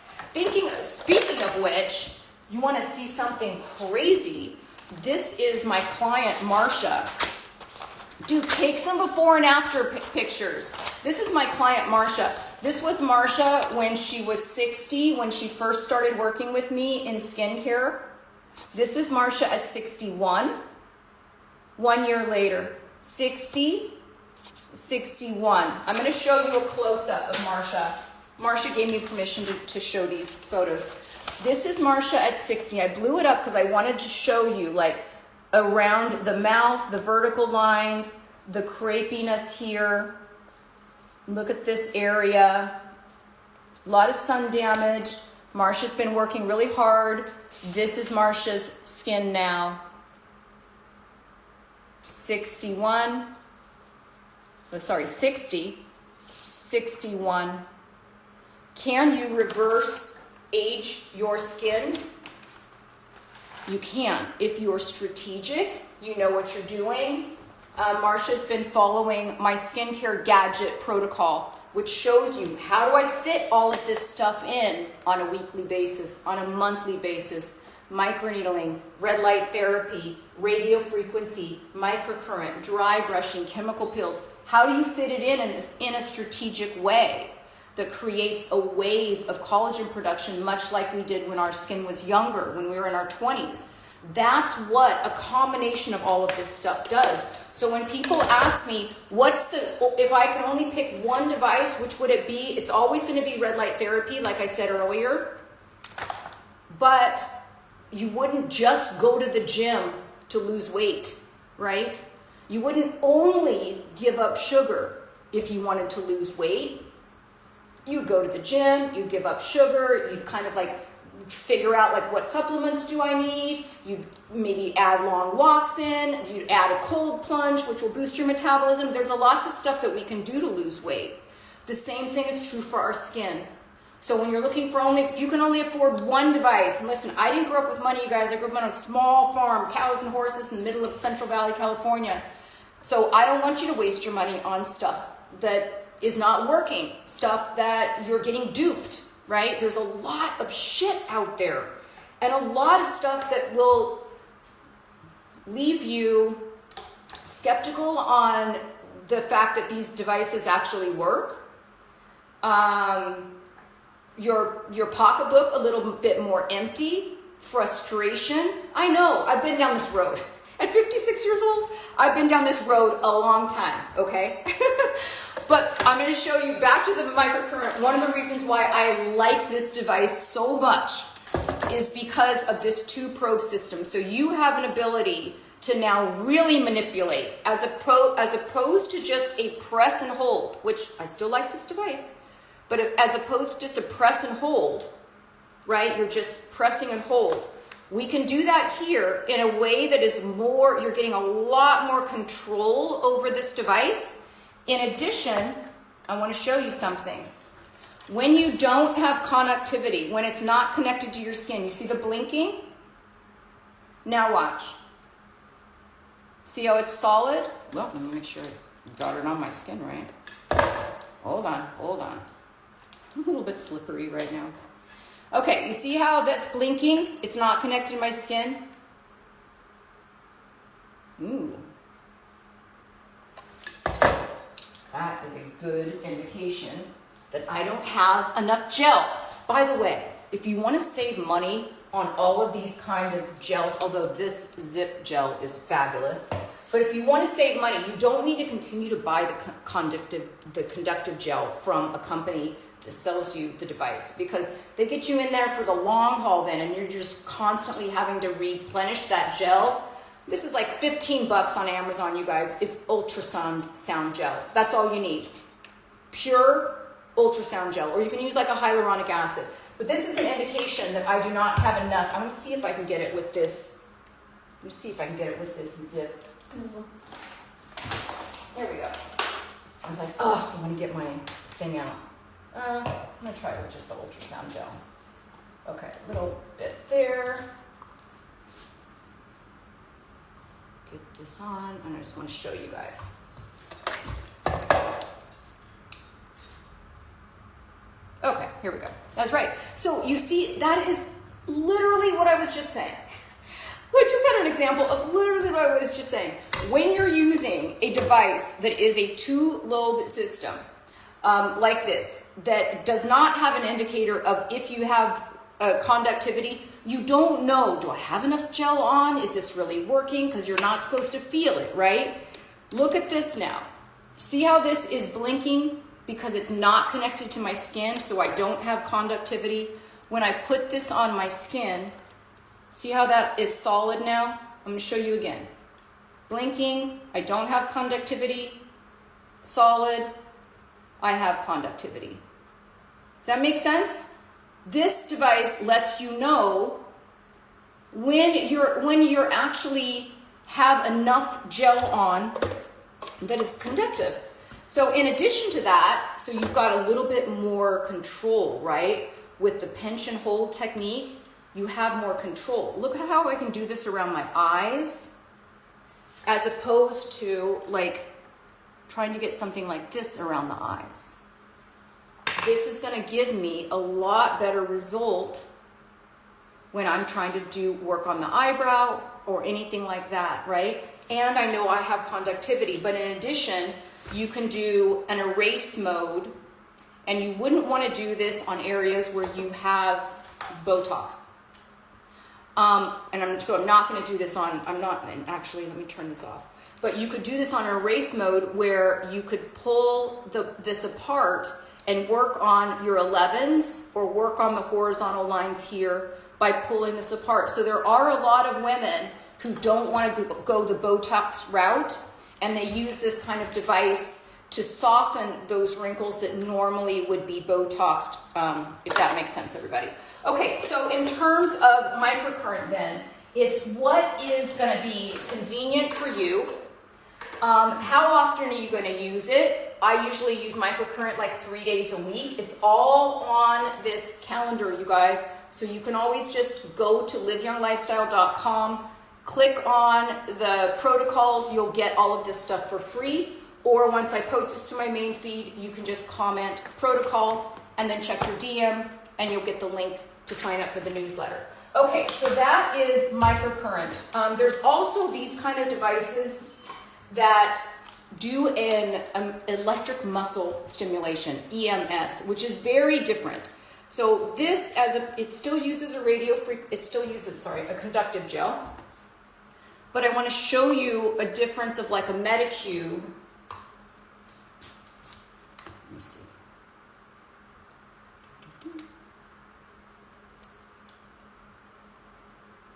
Speaking of which, you want to see something crazy? This is my client, Marcia. Dude, take some before and after pictures. This is my client, Marcia. This was Marcia when she was 60, when she first started working with me in skincare. This is Marcia at 61. 1 year later, 60, 61. I'm going to show you a close-up of Marcia. Marcia gave me permission to show these photos. This is Marcia at 60. I blew it up because I wanted to show you like around the mouth, the vertical lines, the crepiness here. Look at this area. A lot of sun damage. Marcia's been working really hard. This is Marcia's skin now. 61. Oh, sorry, 60. 61. Can you reverse age your skin? You can. If you're strategic, you know what you're doing. Marcia's been following my skincare gadget protocol, which shows you how do I fit all of this stuff in on a weekly basis, on a monthly basis. Microneedling, red light therapy, radio frequency, microcurrent, dry brushing, chemical peels. How do you fit it in a strategic way that creates a wave of collagen production, much like we did when our skin was younger, when we were in our 20s? That's what a combination of all of this stuff does. So when people ask me, if I can only pick one device, which would it be? It's always going to be red light therapy, like I said earlier. But you wouldn't just go to the gym to lose weight, right? You wouldn't only give up sugar if you wanted to lose weight. You'd go to the gym, you'd give up sugar, you'd kind of like figure out like what supplements do I need, you'd maybe add long walks in, you'd add a cold plunge, which will boost your metabolism. There's lots of stuff that we can do to lose weight. The same thing is true for our skin. So when you're looking for if you can only afford one device, and listen, I didn't grow up with money, you guys. I grew up on a small farm, cows and horses in the middle of Central Valley, California. So I don't want you to waste your money on stuff that is not working, stuff that you're getting duped, right? There's a lot of shit out there and a lot of stuff that will leave you skeptical on the fact that these devices actually work. Your pocketbook a little bit more empty, frustration. I know, I've been down this road. At 56 years old, I've been down this road a long time, okay? But I'm going to show you back to the microcurrent. One of the reasons why I like this device so much is because of this 2-probe system. So you have an ability to now really manipulate as opposed to just a press and hold, which I still like this device, but as opposed to just a press and hold, right? You're just pressing and hold. We can do that here in a way that is more, you're getting a lot more control over this device. In addition, I want to show you something. When you don't have connectivity, when it's not connected to your skin, you see the blinking? Now watch. See how it's solid? Well, let me make sure I got it on my skin right. Hold on, hold on. A little bit slippery right now. Okay, you see how that's blinking? It's not connected to my skin. Ooh. That is a good indication that I don't have enough gel. By the way, if you want to save money on all of these kind of gels, although this zip gel is fabulous, but if you want to save money, you don't need to continue to buy the conductive gel from a company that sells you the device, because they get you in there for the long haul then, and you're just constantly having to replenish that gel. This is like 15 bucks on Amazon, you guys. It's ultrasound gel. That's all you need. Pure ultrasound gel, or you can use like a hyaluronic acid. But this is an indication that I do not have enough. I'm going to see if I can get it with this. Let me see if I can get it with this zip. There we go. I was like, oh, I want to get my thing out. I'm going to try it with just the ultrasound gel. Okay, a little bit there. Get this on, and I just want to show you guys. Okay, here we go. That's right. So you see, that is literally what I was just saying. I just had an example of literally what I was just saying. When you're using a device that is a two-lobe system, like this, that does not have an indicator of if you have conductivity, you don't know, do I have enough gel on? Is this really working? Because you're not supposed to feel it, right? Look at this now. See how this is blinking? Because it's not connected to my skin, so I don't have conductivity. When I put this on my skin, see how that is solid now? I'm going to show you again. Blinking, I don't have conductivity. Solid, I have conductivity. Does that make sense? This device lets you know when you're actually have enough gel on that is conductive. So in addition to that, so you've got a little bit more control, right? With the pinch and hold technique, you have more control. Look at how I can do this around my eyes, as opposed to like trying to get something like this around the eyes. This is going to give me a lot better result when I'm trying to do work on the eyebrow or anything like that, right? And I know I have conductivity, but in addition, you can do an erase mode, and you wouldn't want to do this on areas where you have Botox. So I'm not going to do this on, and actually, let me turn this off. But you could do this on erase mode where you could pull this apart and work on your 11s or work on the horizontal lines here by pulling this apart. So there are a lot of women who don't want to go the Botox route, and they use this kind of device to soften those wrinkles that normally would be Botoxed, if that makes sense, everybody. Okay, so in terms of microcurrent then, it's what is going to be convenient for you. How often are you going to use it? I usually use microcurrent like 3 days a week. It's all on this calendar, you guys. So you can always just go to liveyounglifestyle.com, click on the protocols, you'll get all of this stuff for free. Or once I post this to my main feed, you can just comment protocol and then check your DM and you'll get the link to sign up for the newsletter. Okay, so that is microcurrent. There's also these kind of devices that do an electric muscle stimulation, EMS, which is very different. So this, it still uses a conductive gel. But I want to show you a difference of like a Medicube. Let me see.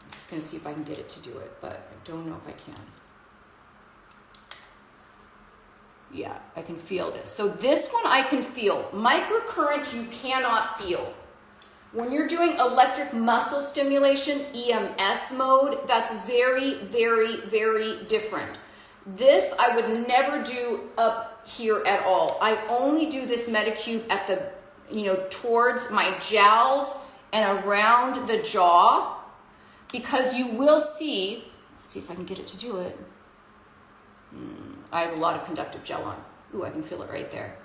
I'm just going to see if I can get it to do it, but I don't know if I can. Yeah, I can feel this. So this one I can feel. Microcurrent you cannot feel. When you're doing electric muscle stimulation, EMS mode, that's very, very, very different. This I would never do up here at all. I only do this Medicube at the, towards my jowls and around the jaw, because you will see, let's see if I can get it to do it. I have a lot of conductive gel on. Ooh, I can feel it right there.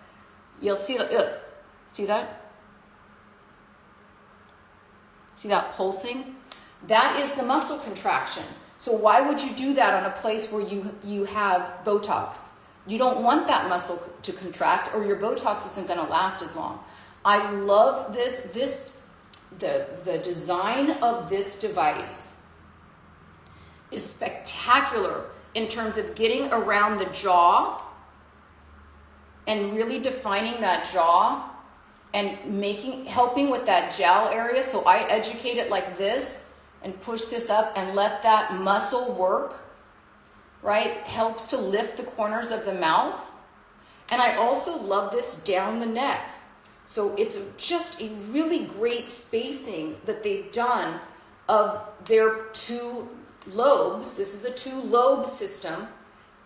You'll see it, look, see that? See that pulsing? That is the muscle contraction. So why would you do that on a place where you have Botox? You don't want that muscle to contract, or your Botox isn't going to last as long. I love the design of this device is spectacular in terms of getting around the jaw and really defining that jaw and helping with that jowl area. So I educate it like this and push this up and let that muscle work, right? Helps to lift the corners of the mouth. And I also love this down the neck. So it's just a really great spacing that they've done of their two lobes. This is a 2-lobe system,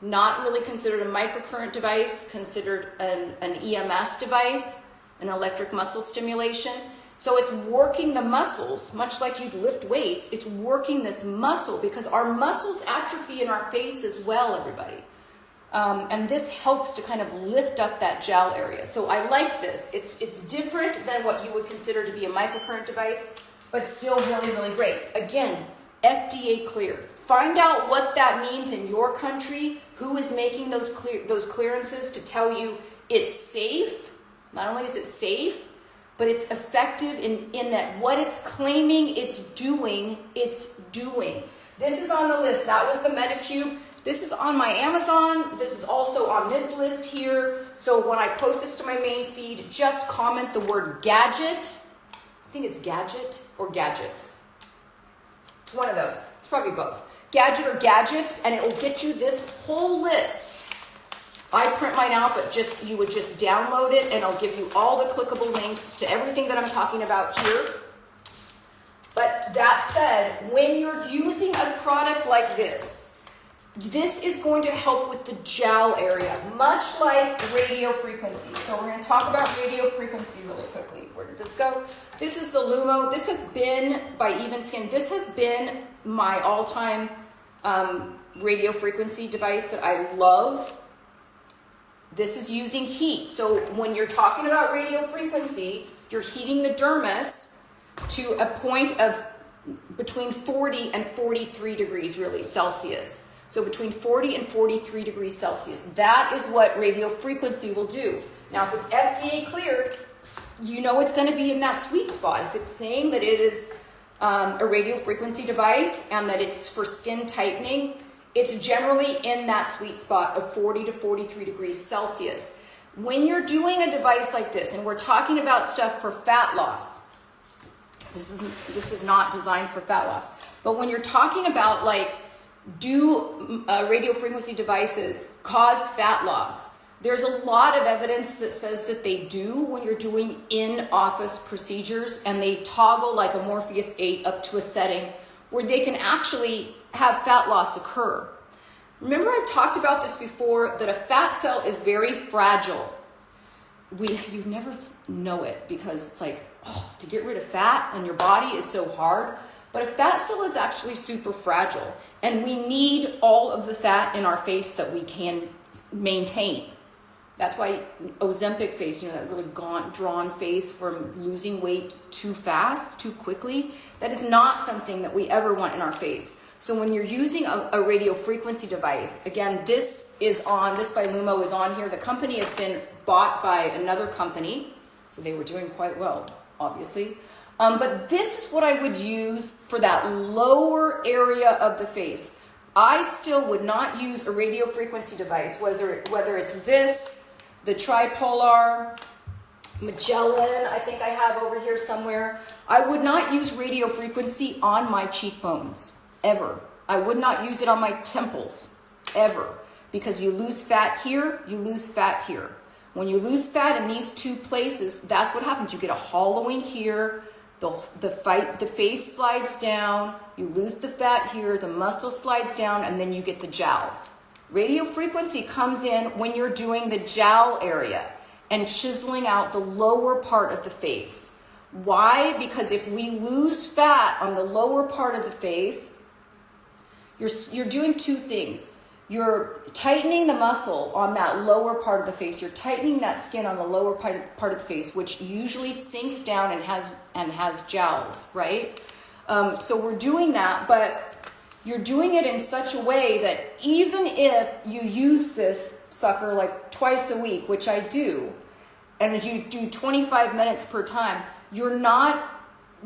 not really considered a microcurrent device, considered an EMS device, an electric muscle stimulation. So it's working the muscles, much like you'd lift weights, it's working this muscle because our muscles atrophy in our face as well, everybody. And this helps to kind of lift up that jowl area. So I like this. It's different than what you would consider to be a microcurrent device, but still really, really great. Again, FDA cleared. Find out what that means in your country, who is making those clearances to tell you it's safe. Not only is it safe, but it's effective in that what it's claiming it's doing. This is on the list. That was the Medicube. This is on my Amazon. This is also on this list here. So when I post this to my main feed, just comment the word gadget. I think it's gadget or gadgets. It's one of those. It's probably both. Gadget or gadgets, and it will get you this whole list. I print mine out, but you would just download it, and I'll give you all the clickable links to everything that I'm talking about here. But that said, when you're using a product like this is going to help with the jowl area, much like radio frequency. So we're going to talk about radio frequency really quickly. Where did this go? This is the Lumo. This has been, by Even Skin, this has been my all-time radio frequency device that I love. This is using heat. So when you're talking about radio frequency, you're heating the dermis to a point of between 40 and 43 degrees, really, Celsius. So between 40 and 43 degrees Celsius. That is what radio frequency will do. Now, if it's FDA cleared, you know it's going to be in that sweet spot. If it's saying that it is a radio frequency device and that it's for skin tightening, it's generally in that sweet spot of 40 to 43 degrees Celsius. When you're doing a device like this, and we're talking about stuff for fat loss, this is not designed for fat loss, but when you're talking about like, do radio frequency devices cause fat loss? There's a lot of evidence that says that they do when you're doing in-office procedures, and they toggle like a Morpheus 8 up to a setting where they can actually have fat loss occur. Remember, I've talked about this before, that a fat cell is very fragile. You never know it because it's like, to get rid of fat on your body is so hard. But a fat cell is actually super fragile, and we need all of the fat in our face that we can maintain. That's why Ozempic face, that really gaunt, drawn face from losing weight too fast, too quickly, that is not something that we ever want in our face. So when you're using a radio frequency device, again, this by Lumo is on here. The company has been bought by another company, so they were doing quite well, obviously. But this is what I would use for that lower area of the face. I still would not use a radio frequency device, whether it's this, the Tripolar, Magellan, I think I have over here somewhere. I would not use radio frequency on my cheekbones, ever. I would not use it on my temples, ever. Because you lose fat here, you lose fat here. When you lose fat in these two places, that's what happens. You get a hollowing here, the face slides down, you lose the fat here, the muscle slides down, and then you get the jowls. Radio frequency comes in when you're doing the jowl area and chiseling out the lower part of the face. Why? Because if we lose fat on the lower part of the face, you're doing two things. you're tightening the muscle on that lower part of the face. You're tightening that skin on the lower part of the face, which usually sinks down and has jowls, right? So we're doing that, but you're doing it in such a way that even if you use this sucker like twice a week, which I do, and if you do 25 minutes per time, you're not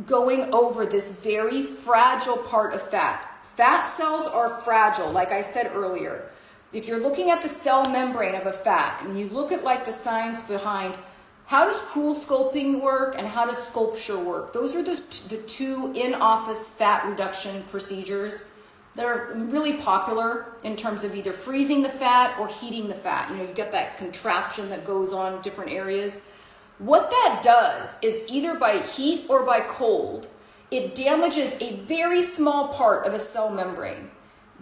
going over this very fragile part of fat. Fat cells are fragile, like I said earlier. If you're looking at the cell membrane of a fat and you look at like the science behind how does cool sculpting work and how does sculpture work, those are the two in-office fat reduction procedures that are really popular in terms of either freezing the fat or heating the fat. You know, you get that contraption that goes on different areas. What that does is either by heat or by cold, it damages a very small part of a cell membrane.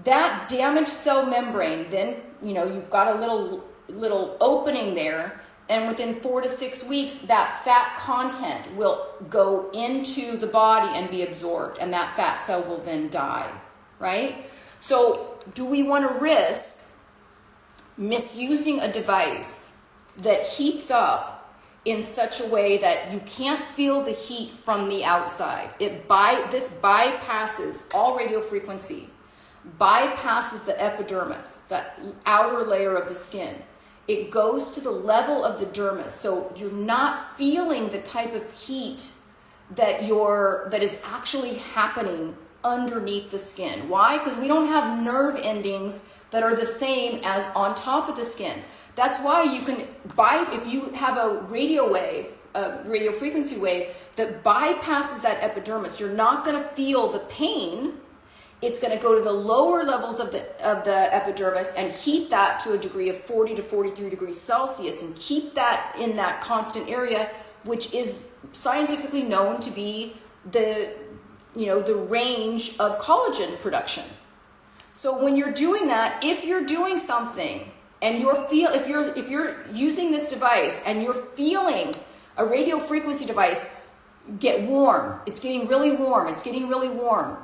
That damaged cell membrane, then, you know, you've got a little opening there, and within 4 to 6 weeks, that fat content will go into the body and be absorbed, and that fat cell will then die, right? So do we want to risk misusing a device that heats up in such a way that you can't feel the heat from the outside? This bypasses all radio frequency, bypasses the epidermis, that outer layer of the skin. It goes to the level of the dermis, so you're not feeling the type of heat that is actually happening underneath the skin. Why? Because we don't have nerve endings that are the same as on top of the skin. That's why you can if you have a radio frequency wave that bypasses that epidermis, you're not going to feel the pain. It's going to go to the lower levels of the epidermis and heat that to a degree of 40 to 43 degrees Celsius and keep that in that constant area, which is scientifically known to be the range of collagen production. So when you're doing that, if you're doing something and if you're using this device and you're feeling a radio frequency device get warm, it's getting really warm,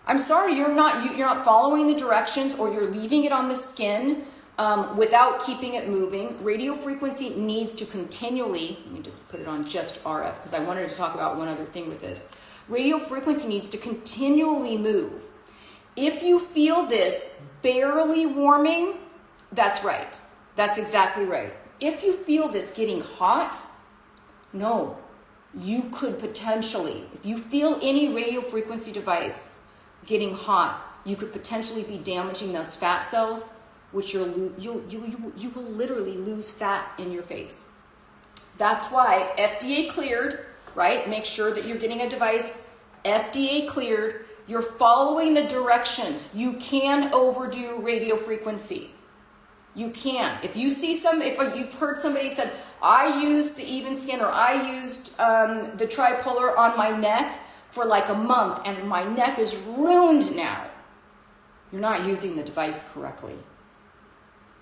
I'm sorry, you're not following the directions, or you're leaving it on the skin without keeping it moving. Radio frequency needs to continually, let me just put it on just RF because I wanted to talk about one other thing with this. Radio frequency needs to continually move. If you feel this barely warming, that's right. That's exactly right. If you feel this getting hot, no, you could potentially, if you feel any radio frequency device getting hot, you could potentially be damaging those fat cells, which you will literally lose fat in your face. That's why FDA cleared, right? Make sure that you're getting a device FDA cleared. You're following the directions. You can overdo radio frequency. You can. If you've heard somebody said, I used the even skin, or I used the tripolar on my neck for like a month and my neck is ruined now, you're not using the device correctly.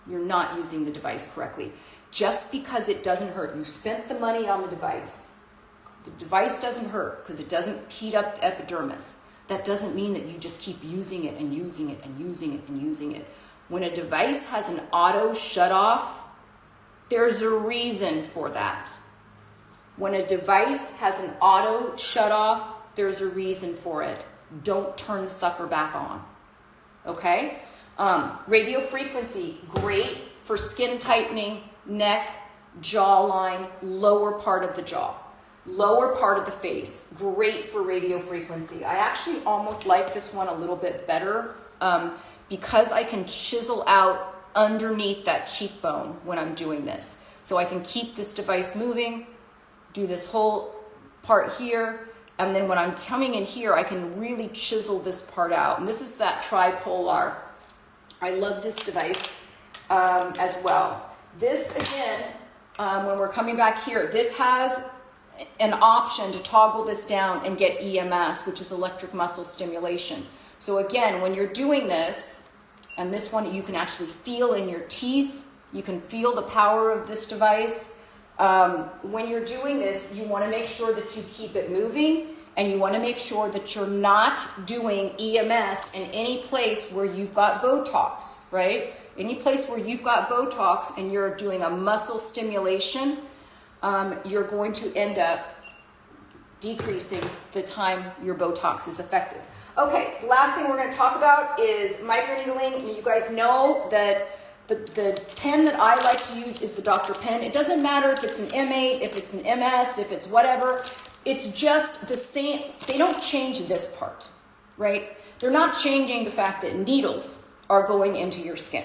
You're not using the device correctly. Just because it doesn't hurt, you spent the money on the device. The device doesn't hurt because it doesn't heat up the epidermis. That doesn't mean that you just keep using it and using it and using it and using it. When a device has an auto shut off, there's a reason for that. When a device has an auto shut off, there's a reason for it. Don't turn the sucker back on. Okay? Radio frequency, great for skin tightening, neck, jawline, lower part of the jaw, lower part of the face. Great for radio frequency. I actually almost like this one a little bit better because I can chisel out underneath that cheekbone when I'm doing this. So I can keep this device moving, do this whole part here, and then when I'm coming in here, I can really chisel this part out. And this is that tripolar. I love this device as well. This, again, when we're coming back here, this has an option to toggle this down and get EMS, which is electric muscle stimulation. So again, when you're doing this, and this one you can actually feel in your teeth, you can feel the power of this device. When you're doing this, you want to make sure that you keep it moving and you want to make sure that you're not doing EMS in any place where you've got Botox, right? Any place where you've got Botox and you're doing a muscle stimulation, you're going to end up decreasing the time your Botox is effective. Okay, the last thing we're going to talk about is microneedling. You guys know that the pen that I like to use is the Dr. Pen. It doesn't matter if it's an M8, if it's an MS, if it's whatever. It's just the same. They don't change this part, right? They're not changing the fact that needles are going into your skin.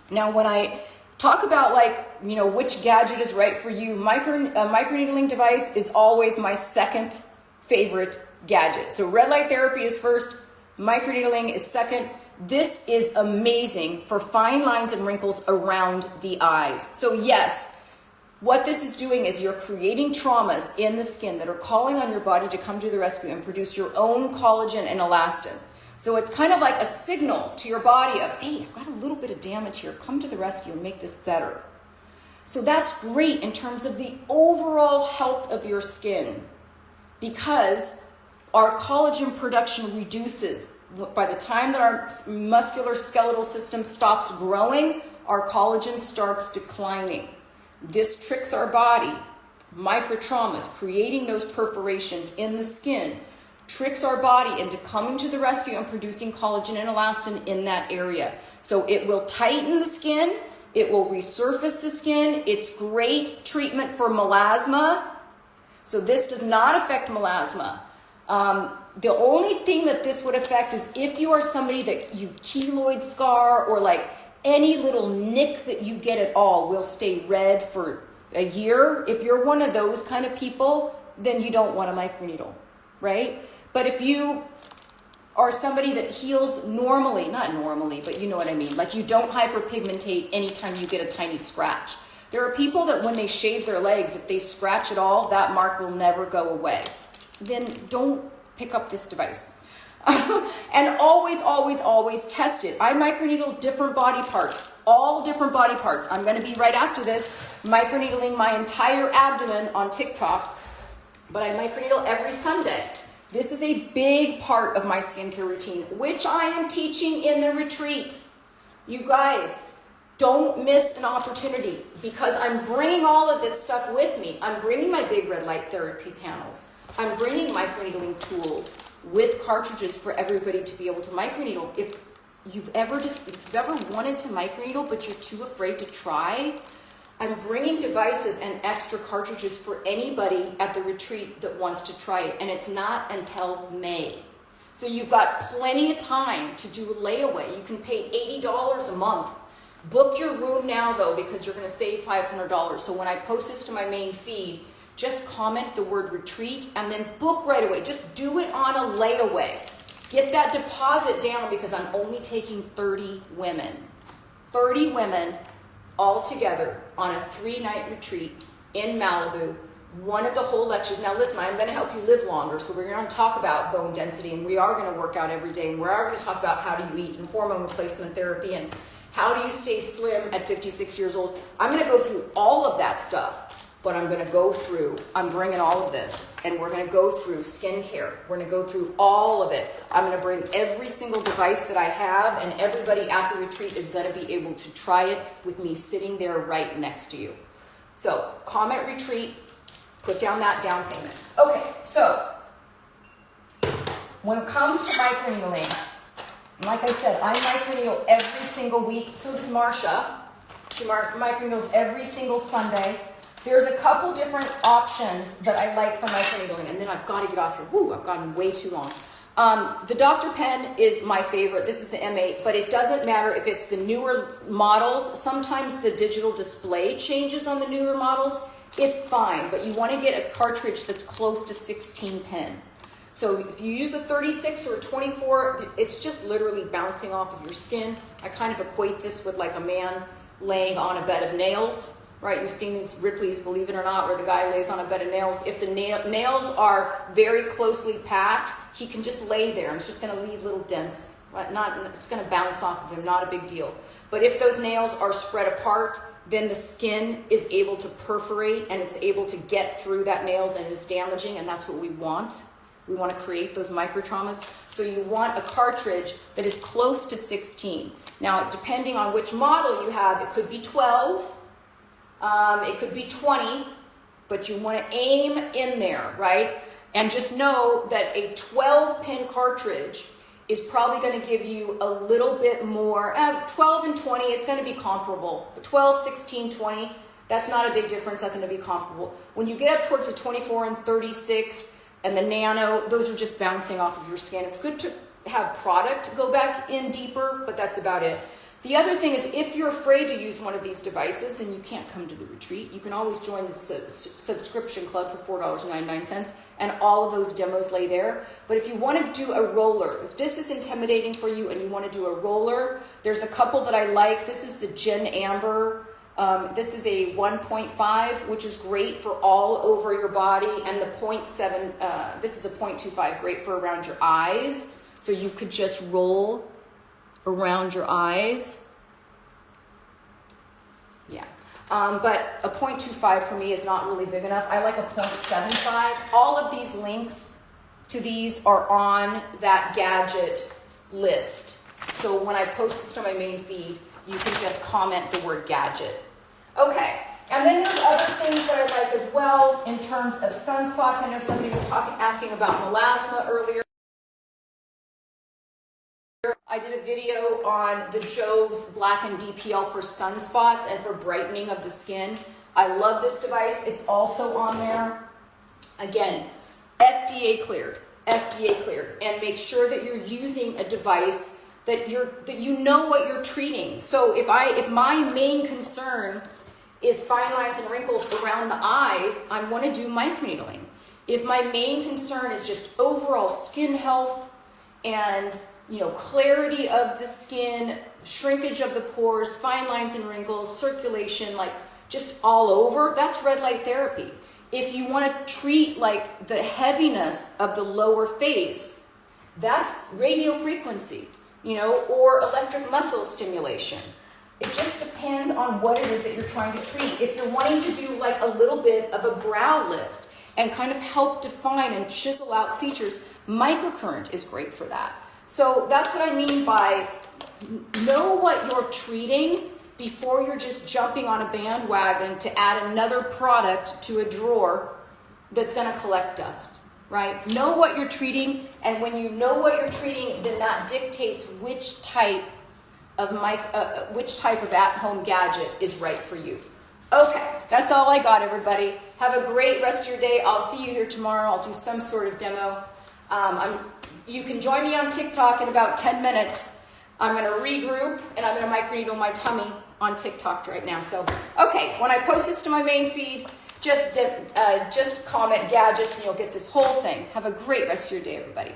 Now, when I talk about which gadget is right for you, microneedling device is always my second favorite gadget. So red light therapy is first, microneedling is second. This is amazing for fine lines and wrinkles around the eyes. So yes, what this is doing is you're creating traumas in the skin that are calling on your body to come to the rescue and produce your own collagen and elastin. So it's kind of like a signal to your body of, hey, I've got a little bit of damage here. Come to the rescue and make this better. So that's great in terms of the overall health of your skin, because our collagen production reduces. By the time that our muscular skeletal system stops growing, our collagen starts declining. This tricks our body. Microtraumas, creating those perforations in the skin, tricks our body into coming to the rescue and producing collagen and elastin in that area. So it will tighten the skin, it will resurface the skin. It's great treatment for melasma. So this does not affect melasma. The only thing that this would affect is if you are somebody that you keloid scar, or like any little nick that you get at all will stay red for a year. If you're one of those kind of people, then you don't want a microneedle, right? But if you are somebody that heals normally, not normally, but you know what I mean, like you don't hyperpigmentate anytime you get a tiny scratch. There are people that when they shave their legs, if they scratch at all, that mark will never go away. Then don't pick up this device. And always, always, always test it. I microneedle different body parts, all different body parts. I'm going to be right after this microneedling my entire abdomen on TikTok, but I microneedle every Sunday. This is a big part of my skincare routine, which I am teaching in the retreat. You guys, don't miss an opportunity, because I'm bringing all of this stuff with me. I'm bringing my big red light therapy panels. I'm bringing microneedling tools with cartridges for everybody to be able to microneedle. If you've ever wanted to microneedle but you're too afraid to try, I'm bringing devices and extra cartridges for anybody at the retreat that wants to try it, and it's not until May. So you've got plenty of time to do a layaway. You can pay $80 a month. Book your room now though, because you're going to save $500. So when I post this to my main feed, just comment the word retreat and then book right away. Just do it on a layaway. Get that deposit down, because I'm only taking 30 women. 30 women all together on a 3-night retreat in Malibu. One of the whole lectures. Now listen, I'm going to help you live longer, so we're going to talk about bone density, and we are going to work out every day, and we are going to talk about how do you eat and hormone replacement therapy and how do you stay slim at 56 years old. I'm going to go through all of that stuff. But I'm bringing all of this, and we're going to go through skincare. We're going to go through all of it. I'm going to bring every single device that I have, and everybody at the retreat is going to be able to try it with me sitting there right next to you. So comment retreat, put down that down payment. Okay, so when it comes to microneedling, like I said, I microneedle every single week. So does Marsha. She microneedles every single Sunday. There's a couple different options that I like for microneedling, and then I've got to get off here. Woo, I've gone way too long. The Dr. Pen is my favorite. This is the M8, but it doesn't matter if it's the newer models. Sometimes the digital display changes on the newer models. It's fine, but you want to get a cartridge that's close to 16 pen. So if you use a 36 or a 24, it's just literally bouncing off of your skin. I kind of equate this with like a man laying on a bed of nails. Right, you've seen these Ripley's, believe it or not, where the guy lays on a bed of nails. If the nails are very closely packed, he can just lay there and it's just going to leave little dents. Right? It's going to bounce off of him, not a big deal. But if those nails are spread apart, then the skin is able to perforate and it's able to get through that nails and is damaging, and that's what we want. We want to create those micro traumas. So you want a cartridge that is close to 16. Now, depending on which model you have, it could be 12, it could be 20, but you want to aim in there, right? And just know that a 12-pin cartridge is probably going to give you a little bit more. 12 and 20, it's going to be comparable. But 12, 16, 20, that's not a big difference. That's going to be comparable. When you get up towards the 24 and 36 and the nano, those are just bouncing off of your skin. It's good to have product go back in deeper, but that's about it. The other thing is, if you're afraid to use one of these devices, then you can't come to the retreat. You can always join the subscription club for $4.99, and all of those demos lay there. But if you want to do a roller, if this is intimidating for you and you want to do a roller, there's a couple that I like. This is the Gen Amber. This is a 1.5, which is great for all over your body, and the 0.7, this is a 0.25, great for around your eyes. So you could just roll around your eyes. Yeah. But a 0.25 for me is not really big enough. I like a 0.75. All of these links to these are on that gadget list. So when I post this to my main feed, you can just comment the word gadget. Okay. And then there's other things that I like as well in terms of sunspots. I know somebody was asking about melasma earlier. I did a video on the Jove's Black & DPL for sunspots and for brightening of the skin. I love this device. It's also on there. Again, FDA cleared, and make sure that you're using a device that you know what you're treating. So if my main concern is fine lines and wrinkles around the eyes, I want to do microneedling. If my main concern is just overall skin health and clarity of the skin, shrinkage of the pores, fine lines and wrinkles, circulation, like just all over, that's red light therapy. If you want to treat like the heaviness of the lower face, that's radio frequency, or electric muscle stimulation. It just depends on what it is that you're trying to treat. If you're wanting to do like a little bit of a brow lift and kind of help define and chisel out features, microcurrent is great for that. So that's what I mean by know what you're treating before you're just jumping on a bandwagon to add another product to a drawer that's going to collect dust, right? Know what you're treating, and when you know what you're treating, then that dictates which type of at-home gadget is right for you. Okay, that's all I got, everybody. Have a great rest of your day. I'll see you here tomorrow. I'll do some sort of demo. You can join me on TikTok in about 10 minutes. I'm going to regroup, and I'm going to microneedle my tummy on TikTok right now. So, okay, when I post this to my main feed, just comment gadgets, and you'll get this whole thing. Have a great rest of your day, everybody.